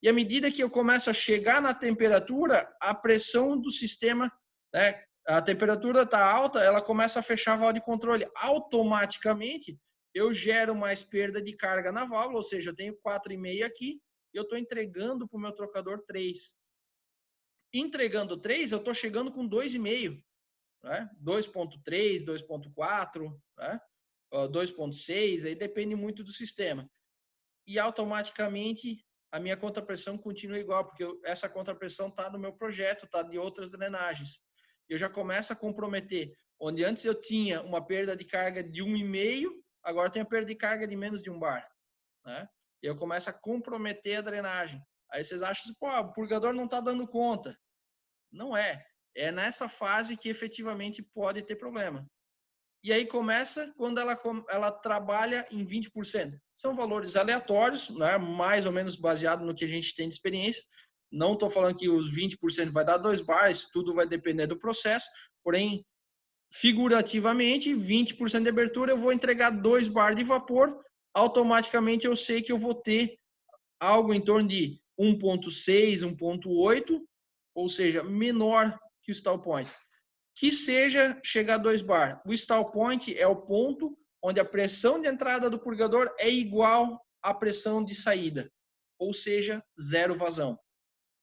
e à medida que eu começo a chegar na temperatura, a pressão do sistema, a temperatura está alta, ela começa a fechar a válvula de controle. Automaticamente, eu gero mais perda de carga na válvula, ou seja, eu tenho 4,5 aqui, e eu estou entregando para o meu trocador 3. Entregando 3, eu estou chegando com 2,5. 2,3, 2,4, 2,6, aí depende muito do sistema. E automaticamente a minha contrapressão continua igual, porque essa contrapressão está no meu projeto, está de outras drenagens. Eu já começo a comprometer. Onde antes eu tinha uma perda de carga de 1,5, agora eu tenho a perda de carga de menos de 1 bar. Eu começo a comprometer a drenagem. Aí vocês acham, pô, o purgador não está dando conta. Não é. É nessa fase que efetivamente pode ter problema. E aí começa quando ela trabalha em 20%. São valores aleatórios, mais ou menos baseado no que a gente tem de experiência. Não estou falando que os 20% vai dar 2 bars, tudo vai depender do processo. Porém, figurativamente, 20% de abertura, eu vou entregar 2 bar de vapor. Automaticamente eu sei que eu vou ter algo em torno de 1,6, 1,8, ou seja, menor que o stall point. Que seja chegar a 2 bar. O stall point é o ponto onde a pressão de entrada do purgador é igual à pressão de saída, ou seja, zero vazão.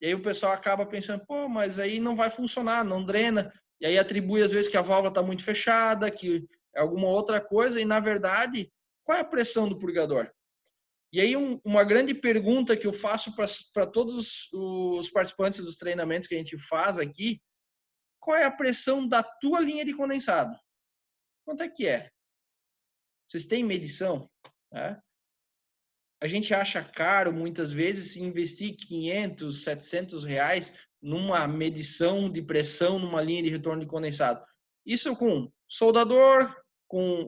E aí o pessoal acaba pensando, pô, mas aí não vai funcionar, não drena. E aí atribui às vezes que a válvula está muito fechada, que é alguma outra coisa, e na verdade, qual é a pressão do purgador? E aí uma grande pergunta que eu faço para todos os participantes dos treinamentos que a gente faz aqui, qual é a pressão da tua linha de condensado? Quanto é que é? Vocês têm medição? A gente acha caro, muitas vezes, investir 500, 700 reais numa medição de pressão numa linha de retorno de condensado. Isso com soldador, com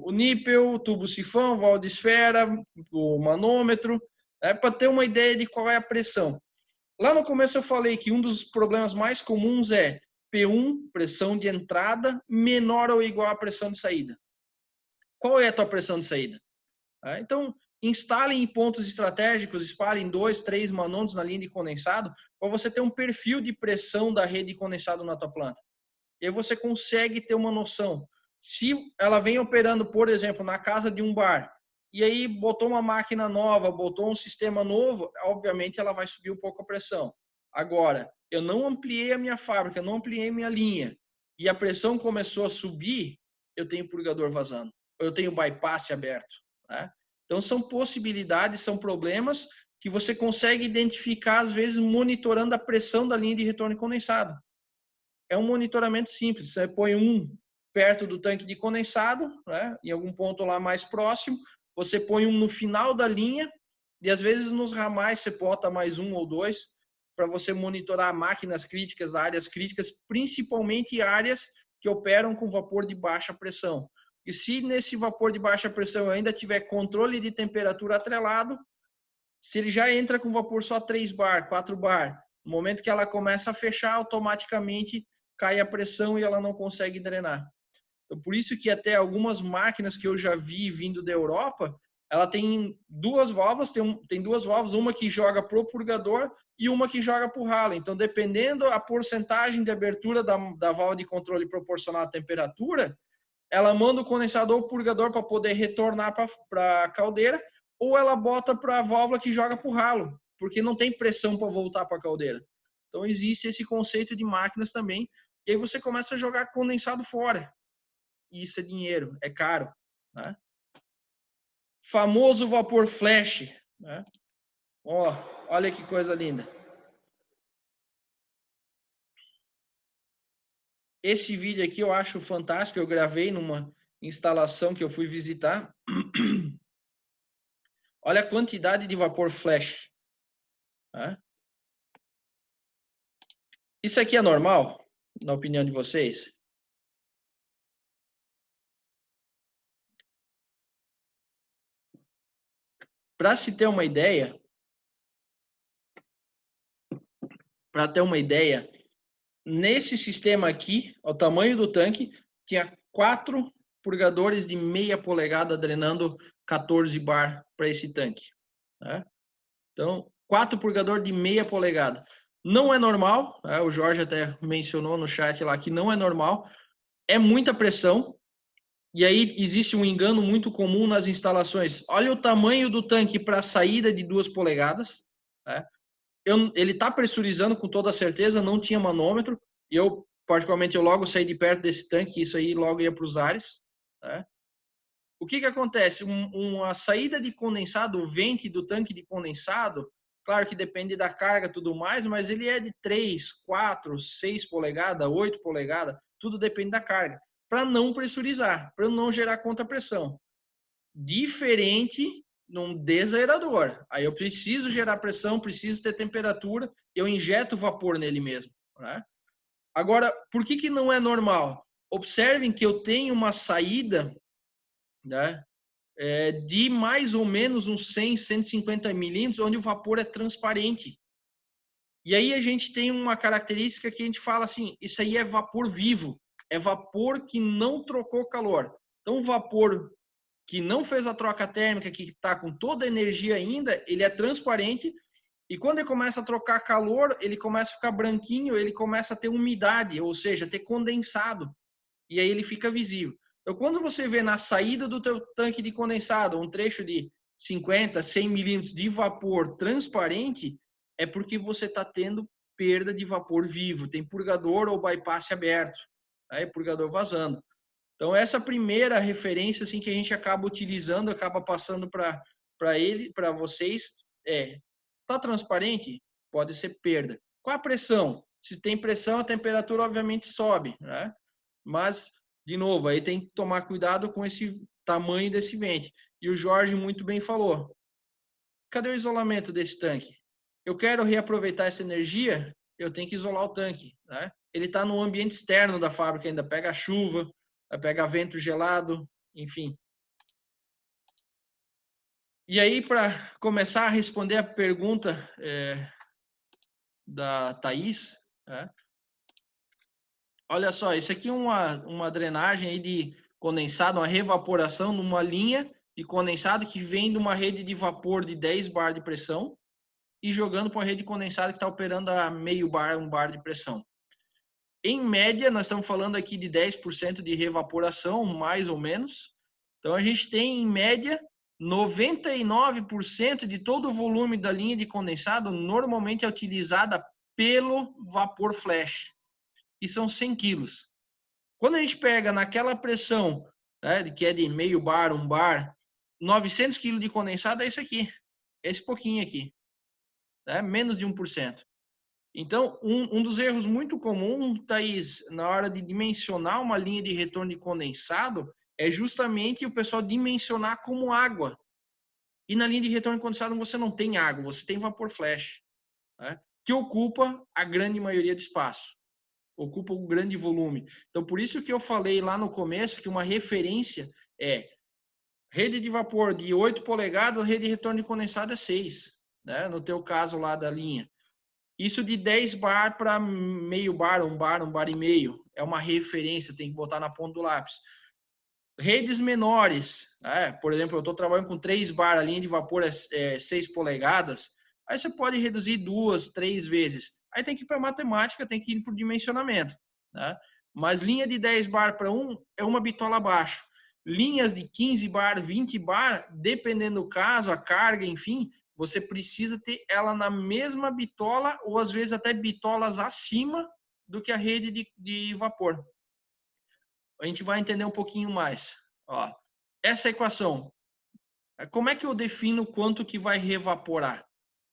o nípel, tubo sifão, válvula de esfera, o manômetro, para ter uma ideia de qual é a pressão. Lá no começo eu falei que um dos problemas mais comuns é P1, pressão de entrada, menor ou igual à pressão de saída. Qual é a tua pressão de saída? Então, instalem em pontos estratégicos, espalhem 2, 3 manômetros na linha de condensado, para você ter um perfil de pressão da rede de condensado na tua planta. E aí você consegue ter uma noção. Se ela vem operando, por exemplo, na casa de um bar, e aí botou uma máquina nova, botou um sistema novo, obviamente ela vai subir um pouco a pressão. Agora, eu não ampliei a minha fábrica, não ampliei minha linha, e a pressão começou a subir, eu tenho purgador vazando, eu tenho bypass aberto. Né? Então, são possibilidades, são problemas que você consegue identificar, às vezes, monitorando a pressão da linha de retorno de condensado. É um monitoramento simples, você põe um perto do tanque de condensado, né, em algum ponto lá mais próximo, você põe um no final da linha, e às vezes nos ramais você bota mais um ou dois, para você monitorar máquinas críticas, áreas críticas, principalmente áreas que operam com vapor de baixa pressão. E se nesse vapor de baixa pressão ainda tiver controle de temperatura atrelado, se ele já entra com vapor só 3 bar, 4 bar, no momento que ela começa a fechar, automaticamente cai a pressão e ela não consegue drenar. Então, por isso que até algumas máquinas que eu já vi vindo da Europa, ela tem duas válvulas, tem duas válvulas, uma que joga pro purgador e uma que joga pro ralo. Então, dependendo a porcentagem de abertura da válvula de controle proporcional à temperatura, ela manda o condensador ou purgador para poder retornar para a caldeira, ou ela bota para a válvula que joga para o ralo, porque não tem pressão para voltar para a caldeira. Então, existe esse conceito de máquinas também, e aí você começa a jogar condensado fora. E isso é dinheiro, é caro. Né? Famoso vapor flash. Né? Ó, olha que coisa linda. Esse vídeo aqui eu acho fantástico, eu gravei numa instalação que eu fui visitar. Olha a quantidade de vapor flash. Tá? Isso aqui é normal, na opinião de vocês? Para se ter uma ideia, nesse sistema aqui, o tamanho do tanque, tinha 4 purgadores de meia polegada drenando 14 bar para esse tanque. Tá? Então, 4 purgadores de meia polegada. Não é normal, o Jorge até mencionou no chat lá que não é normal, é muita pressão, e aí existe um engano muito comum nas instalações. Olha o tamanho do tanque para a saída de 2 polegadas. Né? Ele está pressurizando com toda certeza, não tinha manômetro. E eu, particularmente, eu logo saí de perto desse tanque, isso aí logo ia para os ares. Né? O que acontece? Uma saída de condensado, o vente do tanque de condensado, claro que depende da carga e tudo mais, mas ele é de 3, 4, 6 polegadas, 8 polegadas, tudo depende da carga, para não pressurizar, para não gerar contrapressão. Diferente num desaerador. Aí eu preciso gerar pressão, preciso ter temperatura, eu injeto vapor nele mesmo. Né? Agora, por que não é normal? Observem que eu tenho uma saída, né, de mais ou menos uns 100, 150 milímetros, onde o vapor é transparente. E aí a gente tem uma característica que a gente fala assim, isso aí é vapor vivo, é vapor que não trocou calor. Então, o vapor que não fez a troca térmica, que está com toda a energia ainda, ele é transparente, e quando ele começa a trocar calor, ele começa a ficar branquinho, ele começa a ter umidade, ou seja, ter condensado, e aí ele fica visível. Então, quando você vê na saída do teu tanque de condensado um trecho de 50, 100 milímetros de vapor transparente, é porque você está tendo perda de vapor vivo, tem purgador ou bypass aberto, tá? Purgador vazando. Então, essa primeira referência assim, que a gente acaba utilizando, acaba passando para vocês, tá transparente? Pode ser perda. Qual a pressão? Se tem pressão, a temperatura obviamente sobe, né? Mas, de novo, aí tem que tomar cuidado com esse tamanho desse vente. E o Jorge muito bem falou. Cadê o isolamento desse tanque? Eu quero reaproveitar essa energia, eu tenho que isolar o tanque, né? Ele está no ambiente externo da fábrica, ainda pega chuva, pega vento gelado, enfim. E aí, para começar a responder a pergunta da Thaís, né? Olha só, isso aqui é uma drenagem aí de condensado, uma revaporação numa linha de condensado que vem de uma rede de vapor de 10 bar de pressão. e jogando para a rede condensada que está operando a meio bar, 1 bar de pressão. Em média, nós estamos falando aqui de 10% de revaporação, mais ou menos. Então, a gente tem, em média, 99% de todo o volume da linha de condensado normalmente é utilizada pelo vapor flash, e são 100 quilos. Quando a gente pega naquela pressão, né, que é de meio bar, 1 bar, 900 quilos de condensado é isso aqui, esse pouquinho aqui, né, menos de 1%. Então, um dos erros muito comuns, Thaís, na hora de dimensionar uma linha de retorno de condensado, é justamente o pessoal dimensionar como água. E na linha de retorno de condensado você não tem água, você tem vapor flash, né, que ocupa a grande maioria do espaço, ocupa um grande volume. Então, por isso que eu falei lá no começo que uma referência é rede de vapor de 8 polegadas, rede de retorno de condensado é 6, né, no teu caso lá da linha. Isso de 10 bar para meio bar, 1 bar e meio. É uma referência, tem que botar na ponta do lápis. Redes menores, né? Por exemplo, eu estou trabalhando com 3 bar, a linha de vapor é 6 polegadas, aí você pode reduzir 2, 3 vezes. Aí tem que ir para matemática, tem que ir para o dimensionamento, né? Mas linha de 10 bar para 1 é uma bitola abaixo. Linhas de 15 bar, 20 bar, dependendo do caso, a carga, enfim, você precisa ter ela na mesma bitola ou às vezes até bitolas acima do que a rede de vapor. A gente vai entender um pouquinho mais. Ó, essa equação, como é que eu defino quanto que vai revaporar?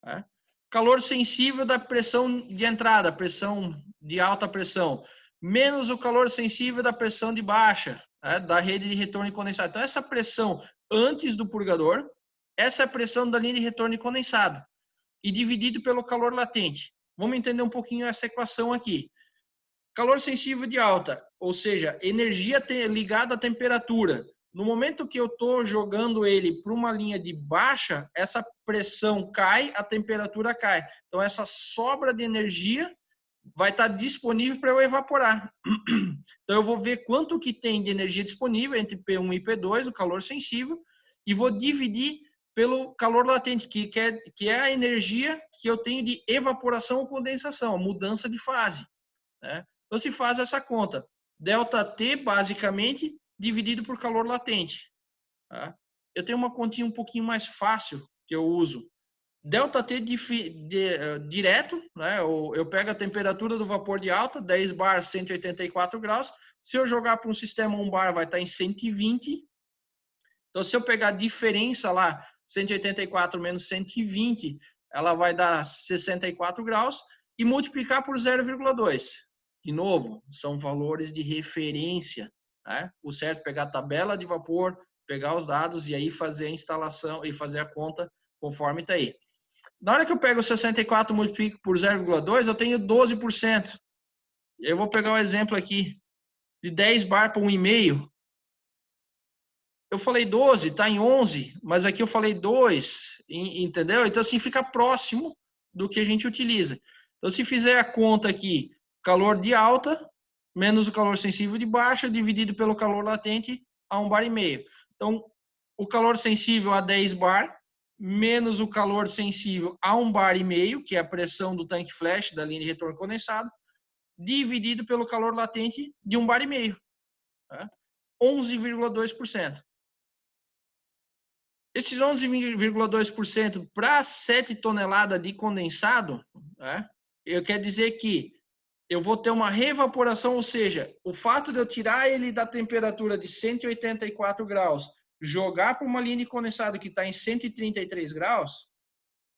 É? Calor sensível da pressão de entrada, pressão de alta pressão, menos o calor sensível da pressão de baixa, da rede de retorno de condensado. Então, essa pressão antes do purgador, essa é a pressão da linha de retorno de condensado, e dividido pelo calor latente. Vamos entender um pouquinho essa equação aqui. Calor sensível de alta, ou seja, energia ligada à temperatura. No momento que eu estou jogando ele para uma linha de baixa, essa pressão cai, a temperatura cai. Então, essa sobra de energia vai estar disponível para eu evaporar. Então, eu vou ver quanto que tem de energia disponível entre P1 e P2, o calor sensível, e vou dividir pelo calor latente, que é a energia que eu tenho de evaporação ou condensação, a mudança de fase, né? Então, se faz essa conta. ΔT, basicamente, dividido por calor latente. Tá? Eu tenho uma continha um pouquinho mais fácil que eu uso. ΔT direto, né? Eu pego a temperatura do vapor de alta, 10 bar, 184 graus. Se eu jogar para um sistema 1 bar, vai estar em 120. Então, se eu pegar a diferença lá, 184 menos 120, ela vai dar 64 graus, e multiplicar por 0,2. De novo, são valores de referência, né? O certo é pegar a tabela de vapor, pegar os dados e aí fazer a instalação e fazer a conta conforme está aí. Na hora que eu pego 64 e multiplico por 0,2, eu tenho 12%. Eu vou pegar um exemplo aqui, de 10 bar para 1,5. Eu falei 12, está em 11, mas aqui eu falei 2, entendeu? Então, assim, fica próximo do que a gente utiliza. Então, se fizer a conta aqui, calor de alta, menos o calor sensível de baixa, dividido pelo calor latente, a 1 bar e meio. Então, o calor sensível a 10 bar, menos o calor sensível a 1 bar e meio, que é a pressão do tanque flash, da linha de retorno condensado, dividido pelo calor latente de 1 bar e meio. Tá? 11,2%. Esses 11,2% para 7 toneladas de condensado, né, eu quero dizer que eu vou ter uma revaporação, ou seja, o fato de eu tirar ele da temperatura de 184 graus, jogar para uma linha de condensado que está em 133 graus,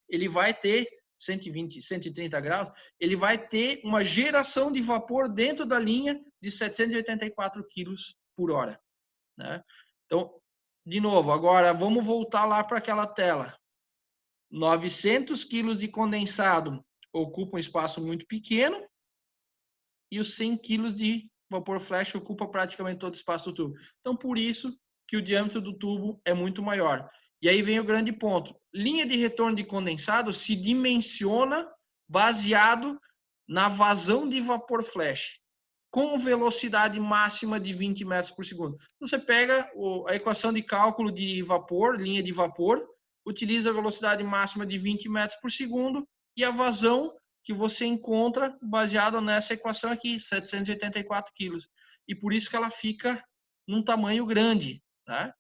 ele vai ter 120, 130 graus, ele vai ter uma geração de vapor dentro da linha de 784 quilos por hora. Né? Então, de novo, agora vamos voltar lá para aquela tela. 900 quilos de condensado ocupa um espaço muito pequeno e os 100 quilos de vapor flash ocupa praticamente todo o espaço do tubo. Então, por isso que o diâmetro do tubo é muito maior. E aí vem o grande ponto. Linha de retorno de condensado se dimensiona baseado na vazão de vapor flash, com velocidade máxima de 20 metros por segundo. Você pega a equação de cálculo de vapor, linha de vapor, utiliza a velocidade máxima de 20 metros por segundo e a vazão que você encontra baseado nessa equação aqui, 784 quilos. E por isso que ela fica num tamanho grande, tá?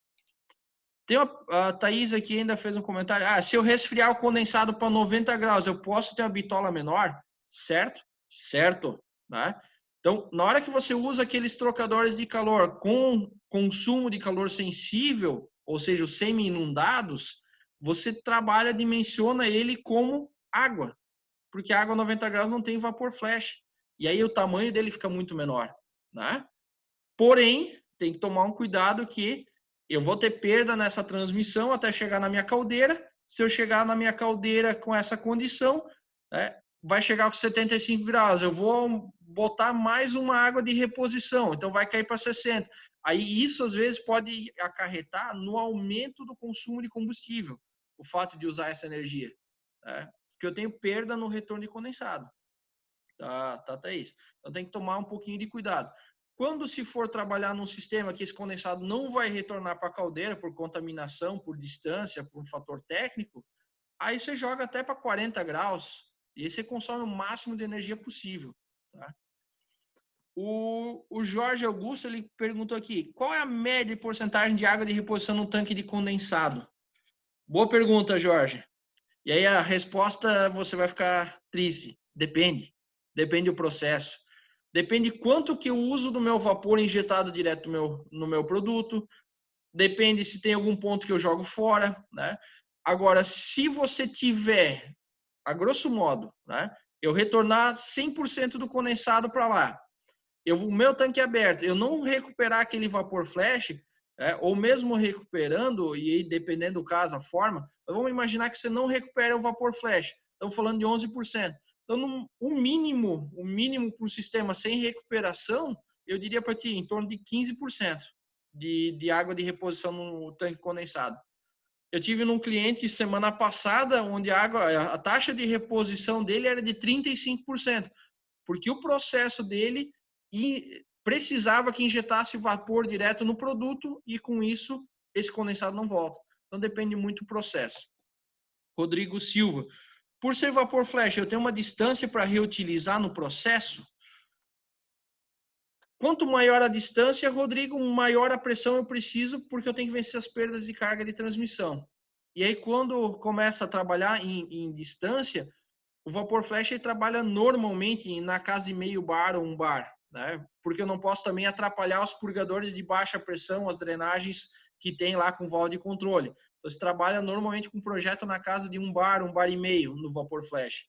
Tem a Thaís aqui ainda fez um comentário. Se eu resfriar o condensado para 90 graus, eu posso ter uma bitola menor? Certo? Certo. Tá? Então, na hora que você usa aqueles trocadores de calor com consumo de calor sensível, ou seja, os semi-inundados, você trabalha, dimensiona ele como água. Porque a água a 90 graus não tem vapor flash. E aí o tamanho dele fica muito menor. Né? Porém, tem que tomar um cuidado que eu vou ter perda nessa transmissão até chegar na minha caldeira. Se eu chegar na minha caldeira com essa condição, né, vai chegar com 75 graus. Eu vou botar mais uma água de reposição, então vai cair para 60. Aí isso às vezes pode acarretar no aumento do consumo de combustível, o fato de usar essa energia. Né? Porque eu tenho perda no retorno de condensado. Tá, Thaís? Então tem que tomar um pouquinho de cuidado. Quando se for trabalhar num sistema que esse condensado não vai retornar para a caldeira por contaminação, por distância, por um fator técnico, aí você joga até para 40 graus e aí você consome o máximo de energia possível. Tá? O Jorge Augusto ele perguntou aqui, qual é a média de porcentagem de água de reposição no tanque de condensado? Boa pergunta, Jorge. E aí a resposta você vai ficar triste. Depende. Depende do processo. Depende quanto que eu uso do meu vapor injetado direto no meu produto. Depende se tem algum ponto que eu jogo fora. Né? Agora, se você tiver, a grosso modo, né, eu retornar 100% do condensado para lá, o meu tanque aberto, eu não recuperar aquele vapor flash, ou mesmo recuperando, e aí, dependendo do caso, a forma, vamos imaginar que você não recupera o vapor flash. Estamos falando de 11%. Então, o mínimo para o sistema sem recuperação, eu diria para ti, em torno de 15% de água de reposição no tanque condensado. Eu tive num cliente semana passada, onde a taxa de reposição dele era de 35%, porque o processo dele precisava que injetasse vapor direto no produto e, com isso, esse condensado não volta. Então, depende muito do processo. Rodrigo Silva. Por ser vapor flash, eu tenho uma distância para reutilizar no processo? Quanto maior a distância, Rodrigo, maior a pressão eu preciso, porque eu tenho que vencer as perdas de carga de transmissão. E aí, quando começa a trabalhar em distância, o vapor flash ele trabalha normalmente na casa de meio bar ou 1 bar, né? Porque eu não posso também atrapalhar os purgadores de baixa pressão, as drenagens que tem lá com válvula de controle. Então, você trabalha normalmente com um projeto na casa de 1 bar e meio no vapor flash.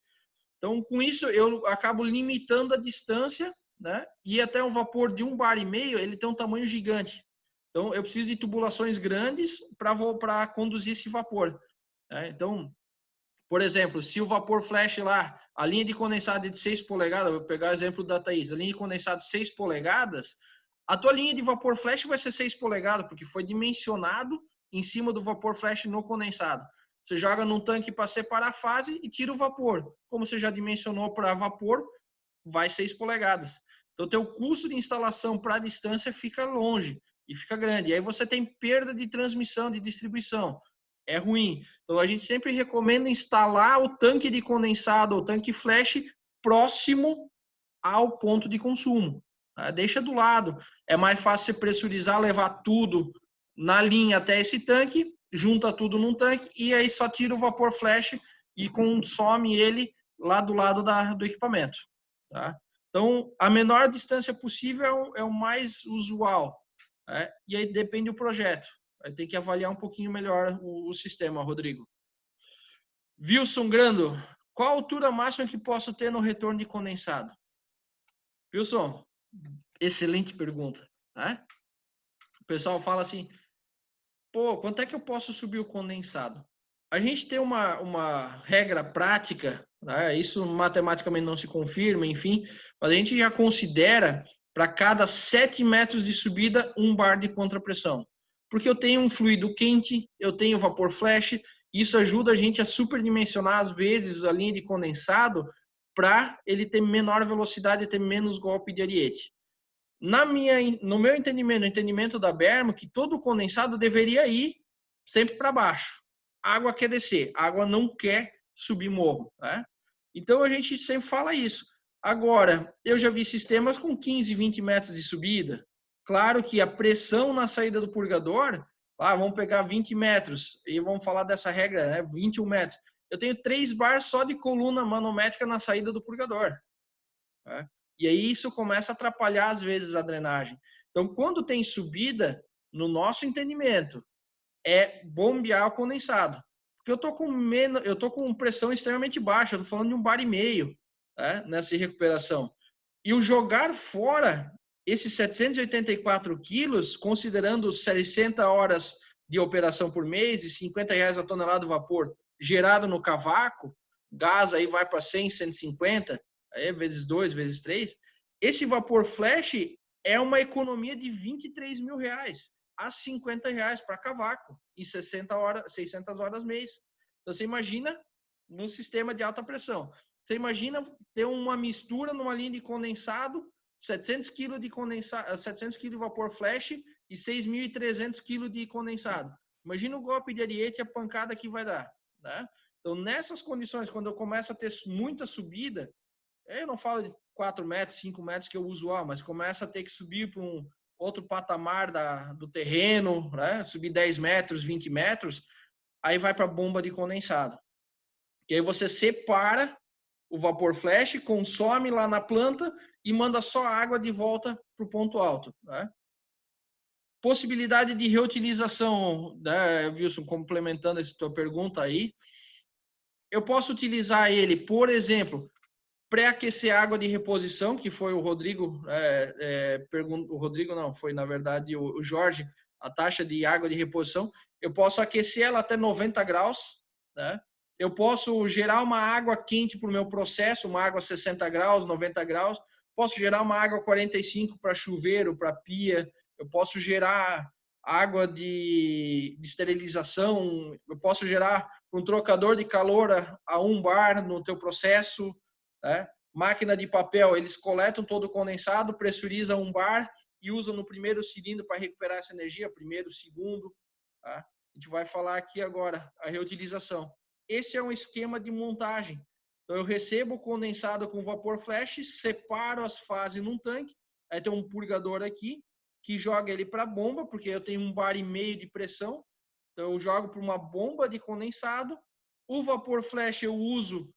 Então, com isso, eu acabo limitando a distância, né? E até um vapor de 1 bar e meio, ele tem um tamanho gigante. Então, eu preciso de tubulações grandes para conduzir esse vapor. Né? Então, por exemplo, se o vapor flash lá, a linha de condensado é de 6 polegadas, vou pegar o exemplo da Thaís, a linha de condensado 6 polegadas, a tua linha de vapor flash vai ser 6 polegadas, porque foi dimensionado em cima do vapor flash no condensado. Você joga num tanque para separar a fase e tira o vapor. Como você já dimensionou para vapor, vai 6 polegadas. Então, teu custo de instalação para a distância fica longe e fica grande. E aí você tem perda de transmissão, de distribuição. É ruim. Então, a gente sempre recomenda instalar o tanque de condensado ou tanque flash próximo ao ponto de consumo. Tá? Deixa do lado. É mais fácil você pressurizar, levar tudo na linha até esse tanque, junta tudo num tanque e aí só tira o vapor flash e consome ele lá do lado do equipamento. Tá? Então, a menor distância possível é o mais usual. Né? E aí depende do projeto. Vai ter que avaliar um pouquinho melhor o sistema, Rodrigo. Wilson Grando, qual a altura máxima que posso ter no retorno de condensado? Wilson, excelente pergunta. Né? O pessoal fala assim, pô, quanto é que eu posso subir o condensado? A gente tem uma regra prática, né? Isso matematicamente não se confirma, enfim, mas a gente já considera para cada 7 metros de subida 1 bar de contrapressão. Porque eu tenho um fluido quente, eu tenho vapor flash, isso ajuda a gente a superdimensionar, às vezes, a linha de condensado para ele ter menor velocidade e ter menos golpe de ariete. No meu entendimento, no entendimento da Bermo, que todo condensado deveria ir sempre para baixo. a água quer descer, a água não quer subir morro, né? Então a gente sempre fala isso. Agora, eu já vi sistemas com 15, 20 metros de subida. Claro que a pressão na saída do purgador, vamos pegar 20 metros e vamos falar dessa regra, né? 21 metros. Eu tenho 3 bar só de coluna manométrica na saída do purgador. Né? E aí isso começa a atrapalhar às vezes a drenagem. Então, quando tem subida, no nosso entendimento, é bombear o condensado. Porque eu tô com pressão extremamente baixa, eu tô falando de 1 bar e meio, né, nessa recuperação. E o jogar fora esses 784 quilos, considerando 60 horas de operação por mês e R$50 a tonelada de vapor gerado no cavaco, gás aí vai para 100, 150, aí vezes 2, vezes 3, esse vapor flash é uma economia de R$23 mil a R$50 para cavaco e 600 horas mês. Então você imagina num sistema de alta pressão. Você imagina ter uma mistura numa linha de condensado, 700 kg de condensado, 700 kg de vapor flash e 6.300 kg de condensado. Imagina o golpe de ariete e a pancada que vai dar, né? Então, nessas condições, quando eu começo a ter muita subida, eu não falo de 4 metros, 5 metros que é o usual, mas começa a ter que subir para um outro patamar do terreno, né? Subir 10 metros, 20 metros, aí vai para a bomba de condensado. E aí você separa o vapor flash, consome lá na planta e manda só água de volta para o ponto alto. Né? Possibilidade de reutilização, né, Wilson, complementando essa tua pergunta aí, eu posso utilizar ele, por exemplo, pré-aquecer água de reposição, que foi o Rodrigo, o Rodrigo não, foi na verdade o Jorge, a taxa de água de reposição, eu posso aquecer ela até 90 graus, né? Eu posso gerar uma água quente para o meu processo, uma água 60 graus, 90 graus, posso gerar uma água 45 para chuveiro, para pia, eu posso gerar água de esterilização, eu posso gerar um trocador de calor a 1 bar no teu processo, né? Máquina de papel, eles coletam todo o condensado, pressurizam 1 bar e usam no primeiro cilindro para recuperar essa energia, primeiro, segundo. Tá? A gente vai falar aqui agora a reutilização. Esse é um esquema de montagem. Então, eu recebo o condensado com vapor flash, separo as fases num tanque, aí tem um purgador aqui, que joga ele para a bomba, porque eu tenho 1 bar e meio de pressão, então eu jogo para uma bomba de condensado. O vapor flash eu uso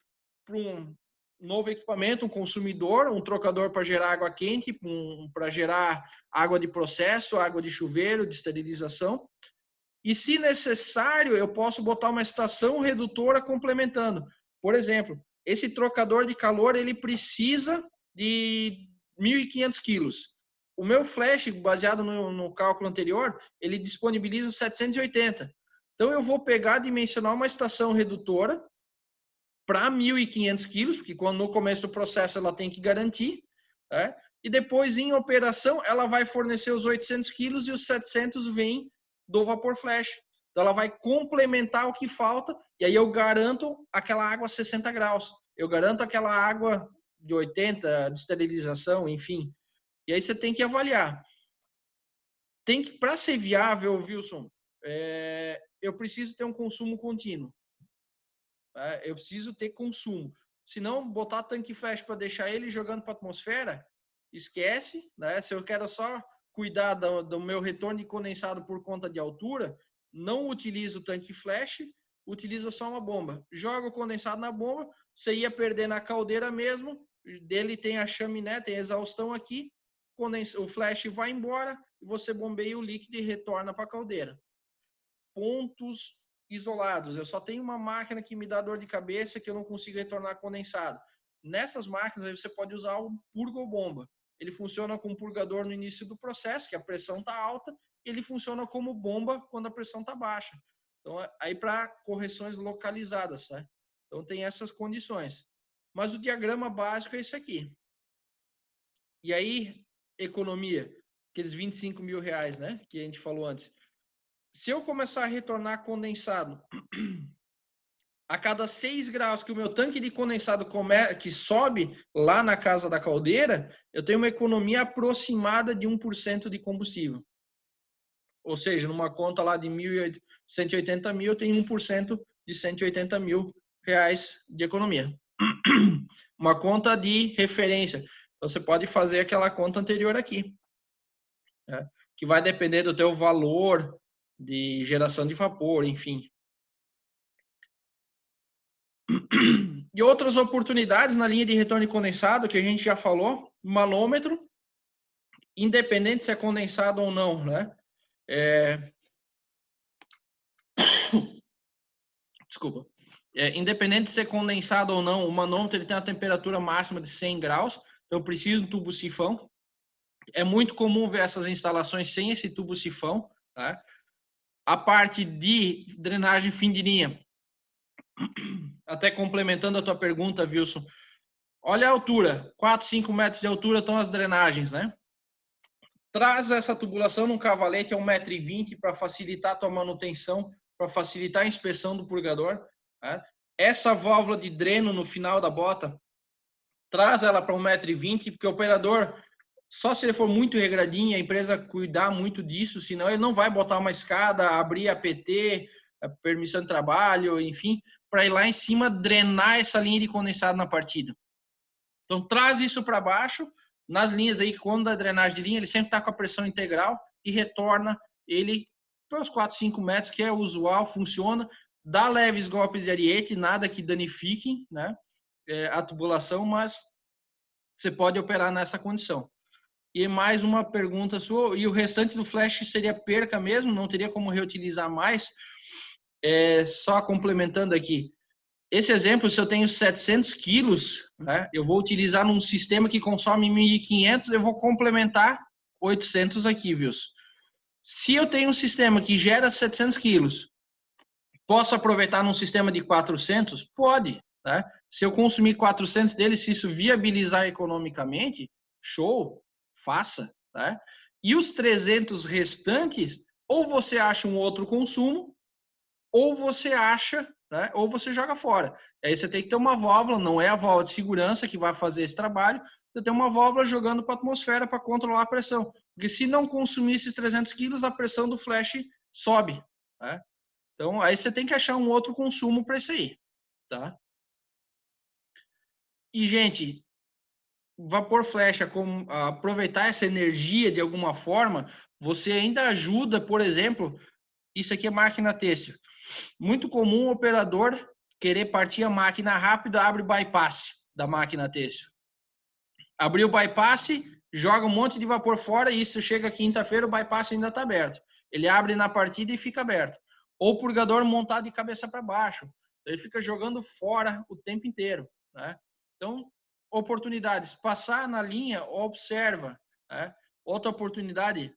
para um novo equipamento, um consumidor, um trocador para gerar água quente, para gerar água de processo, água de chuveiro, de esterilização. E, se necessário, eu posso botar uma estação redutora complementando. Por exemplo, esse trocador de calor, ele precisa de 1.500 quilos. O meu flash, baseado no cálculo anterior, ele disponibiliza 780. Então, eu vou pegar, dimensionar uma estação redutora para 1.500 quilos, porque quando no começo do processo ela tem que garantir, né? E depois, em operação, ela vai fornecer os 800 quilos e os 700 vêm do vapor flash. Então, ela vai complementar o que falta, e aí eu garanto aquela água a 60 graus. Eu garanto aquela água de 80, de esterilização, enfim. E aí você tem que avaliar. Para ser viável, Wilson, eu preciso ter um consumo contínuo. Eu preciso ter consumo. Se não, botar tanque flash para deixar ele jogando para a atmosfera, esquece. Né? Se eu quero só cuidar do meu retorno de condensado por conta de altura, não utilizo o tanque flash, utiliza só uma bomba. Joga o condensado na bomba, você ia perder na caldeira mesmo, dele tem a chaminé, tem a exaustão aqui, o flash vai embora e você bombeia o líquido e retorna para a caldeira. Pontos isolados. Eu só tenho uma máquina que me dá dor de cabeça, que eu não consigo retornar condensado. Nessas máquinas aí você pode usar o purgobomba. Ele funciona como purgador no início do processo, que a pressão está alta, e ele funciona como bomba quando a pressão está baixa. Então, aí para correções localizadas, né? Então tem essas condições. Mas o diagrama básico é esse aqui. E aí, economia, aqueles 25 mil reais, né? Que a gente falou antes. Se eu começar a retornar condensado a cada 6 graus que o meu tanque de condensado que sobe lá na casa da caldeira, eu tenho uma economia aproximada de 1% de combustível. Ou seja, numa conta lá de 180 mil, eu tenho 1% de 180 mil reais de economia. Uma conta de referência. Então, você pode fazer aquela conta anterior aqui, né? Que vai depender do teu valor de geração de vapor, enfim. E outras oportunidades na linha de retorno de condensado, que a gente já falou, manômetro, independente se é condensado ou não, né? Desculpa. Independente de ser condensado ou não, o manômetro ele tem uma temperatura máxima de 100 graus, então eu preciso de um tubo sifão. É muito comum ver essas instalações sem esse tubo sifão, tá? A parte de drenagem fim de linha, até complementando a tua pergunta, Wilson, olha a altura, 4, 5 metros de altura estão as drenagens, né? Traz essa tubulação num cavalete a 1,20 m para facilitar a tua manutenção, para facilitar a inspeção do purgador, tá? Essa válvula de dreno no final da bota, traz ela para 1,20 m, porque o operador, só se ele for muito regradinho, a empresa cuidar muito disso, senão ele não vai botar uma escada, abrir a PT, a permissão de trabalho, enfim, para ir lá em cima drenar essa linha de condensado na partida. Então, traz isso para baixo, nas linhas aí, quando a drenagem de linha, ele sempre está com a pressão integral e retorna ele para os 4, 5 metros, que é usual, funciona, dá leves golpes de ariete, nada que danifiquem, né, a tubulação, mas você pode operar nessa condição. E mais uma pergunta sua, e o restante do flash seria perca mesmo? Não teria como reutilizar mais? Só complementando aqui, esse exemplo, se eu tenho 700 quilos, né, eu vou utilizar num sistema que consome 1.500, eu vou complementar 800 aqui, viu? Se eu tenho um sistema que gera 700 quilos, posso aproveitar num sistema de 400? Pode, né? Se eu consumir 400 dele, se isso viabilizar economicamente, show, faça, né? E os 300 restantes, ou você acha um outro consumo, ou você acha, né, ou você joga fora. Aí você tem que ter uma válvula, não é a válvula de segurança que vai fazer esse trabalho, você tem uma válvula jogando para a atmosfera para controlar a pressão. Porque se não consumir esses 300 quilos, a pressão do flash sobe, né? Então, aí você tem que achar um outro consumo para isso aí, tá? E, gente, vapor flash, aproveitar essa energia de alguma forma, você ainda ajuda, por exemplo, isso aqui é máquina têxtil. Muito comum o operador querer partir a máquina rápido, abre o bypass da máquina têxtil. Abriu o bypass, joga um monte de vapor fora e isso chega quinta-feira, o bypass ainda está aberto. Ele abre na partida e fica aberto. Ou o purgador montado de cabeça para baixo. Ele fica jogando fora o tempo inteiro, né? Então, oportunidades. Passar na linha, observa, né? Outra oportunidade.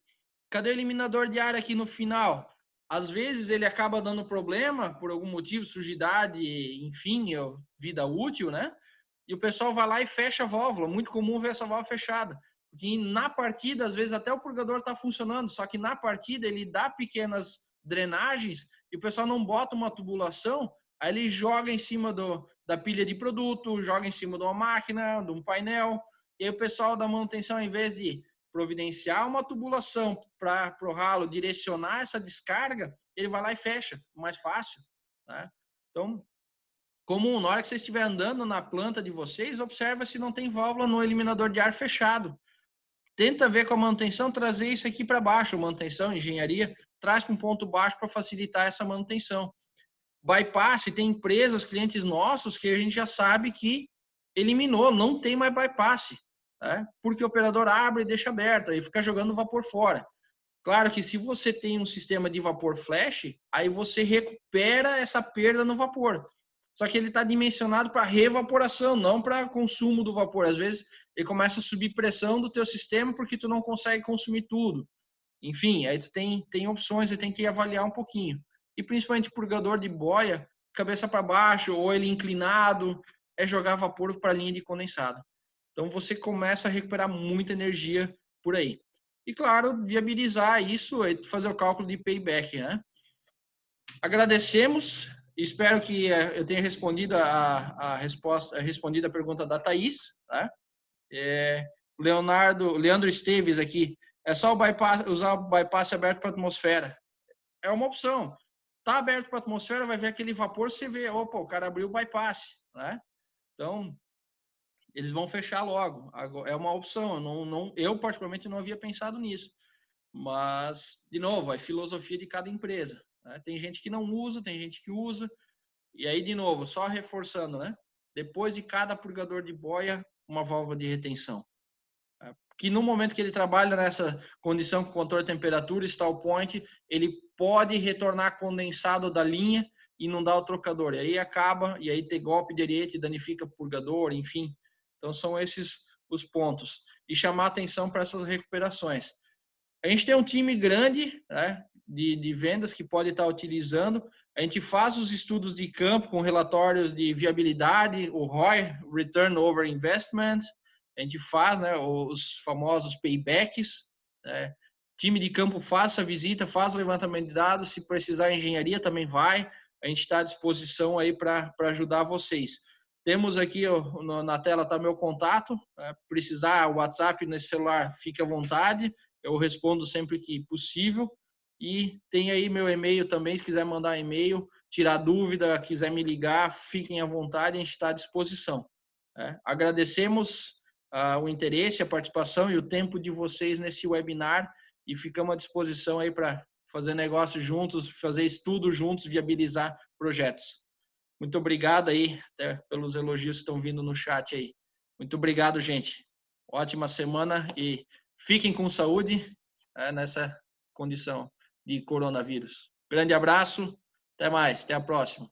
Cadê o eliminador de ar aqui no final? Às vezes ele acaba dando problema por algum motivo, sujidade, enfim, vida útil, né? E o pessoal vai lá e fecha a válvula. Muito comum ver essa válvula fechada. Porque na partida, às vezes, até o purgador está funcionando, só que na partida ele dá pequenas drenagens e o pessoal não bota uma tubulação, aí ele joga em cima da pilha de produto, joga em cima de uma máquina, de um painel, e aí o pessoal da manutenção, ao invés de providenciar uma tubulação para o ralo direcionar essa descarga, ele vai lá e fecha, mais fácil, né? Então, comum, na hora que você estiver andando na planta de vocês, observa se não tem válvula no eliminador de ar fechado. Tenta ver com a manutenção, trazer isso aqui para baixo, manutenção, engenharia, traz para um ponto baixo para facilitar essa manutenção. Bypass, tem empresas, clientes nossos, que a gente já sabe que eliminou, não tem mais bypass, né? Porque o operador abre e deixa aberto, aí fica jogando vapor fora. Claro que se você tem um sistema de vapor flash, aí você recupera essa perda no vapor. Só que ele está dimensionado para revaporação, não para consumo do vapor. Às vezes ele começa a subir pressão do teu sistema porque tu não consegue consumir tudo. Enfim, aí tu tem opções, você tem que avaliar um pouquinho. E principalmente purgador de boia, cabeça para baixo ou ele inclinado, é jogar vapor para a linha de condensado. Então você começa a recuperar muita energia por aí. E claro, viabilizar isso, fazer o cálculo de payback, né? Agradecemos, espero que eu tenha respondido respondido a pergunta da Thaís, tá? O Leandro Esteves aqui, É só o bypass, usar o bypass aberto para a atmosfera. É uma opção. Tá aberto para a atmosfera, vai ver aquele vapor, você vê, opa, o cara abriu o bypass, né? Então, eles vão fechar logo. É uma opção. Eu particularmente não havia pensado nisso. Mas, de novo, é filosofia de cada empresa, né? Tem gente que não usa, tem gente que usa. E aí, de novo, só reforçando, né? Depois de cada purgador de boia, uma válvula de retenção. Que no momento que ele trabalha nessa condição com controle de temperatura, stall point, ele pode retornar condensado da linha e inundar o trocador. E aí acaba, e aí tem golpe de ariete, danifica o purgador, enfim. Então são esses os pontos. E chamar atenção para essas recuperações. A gente tem um time grande, né, de vendas que pode estar utilizando. A gente faz os estudos de campo com relatórios de viabilidade, o ROI, Return Over Investment. A gente faz, né, os famosos paybacks. Né? Time de campo faz essa visita, faz o levantamento de dados. Se precisar, engenharia também vai. A gente está à disposição aí para ajudar vocês. Temos aqui na tela está meu contato. Né? Precisar o WhatsApp nesse celular, fique à vontade. Eu respondo sempre que possível. E tem aí meu e-mail também, se quiser mandar e-mail, tirar dúvida, quiser me ligar, fiquem à vontade, a gente está à disposição. Agradecemos o interesse, a participação e o tempo de vocês nesse webinar e ficamos à disposição aí para fazer negócio juntos, fazer estudo juntos, viabilizar projetos. Muito obrigado aí até pelos elogios que estão vindo no chat aí. Muito obrigado, gente. Ótima semana e fiquem com saúde nessa condição de coronavírus. Grande abraço, até mais, até a próxima.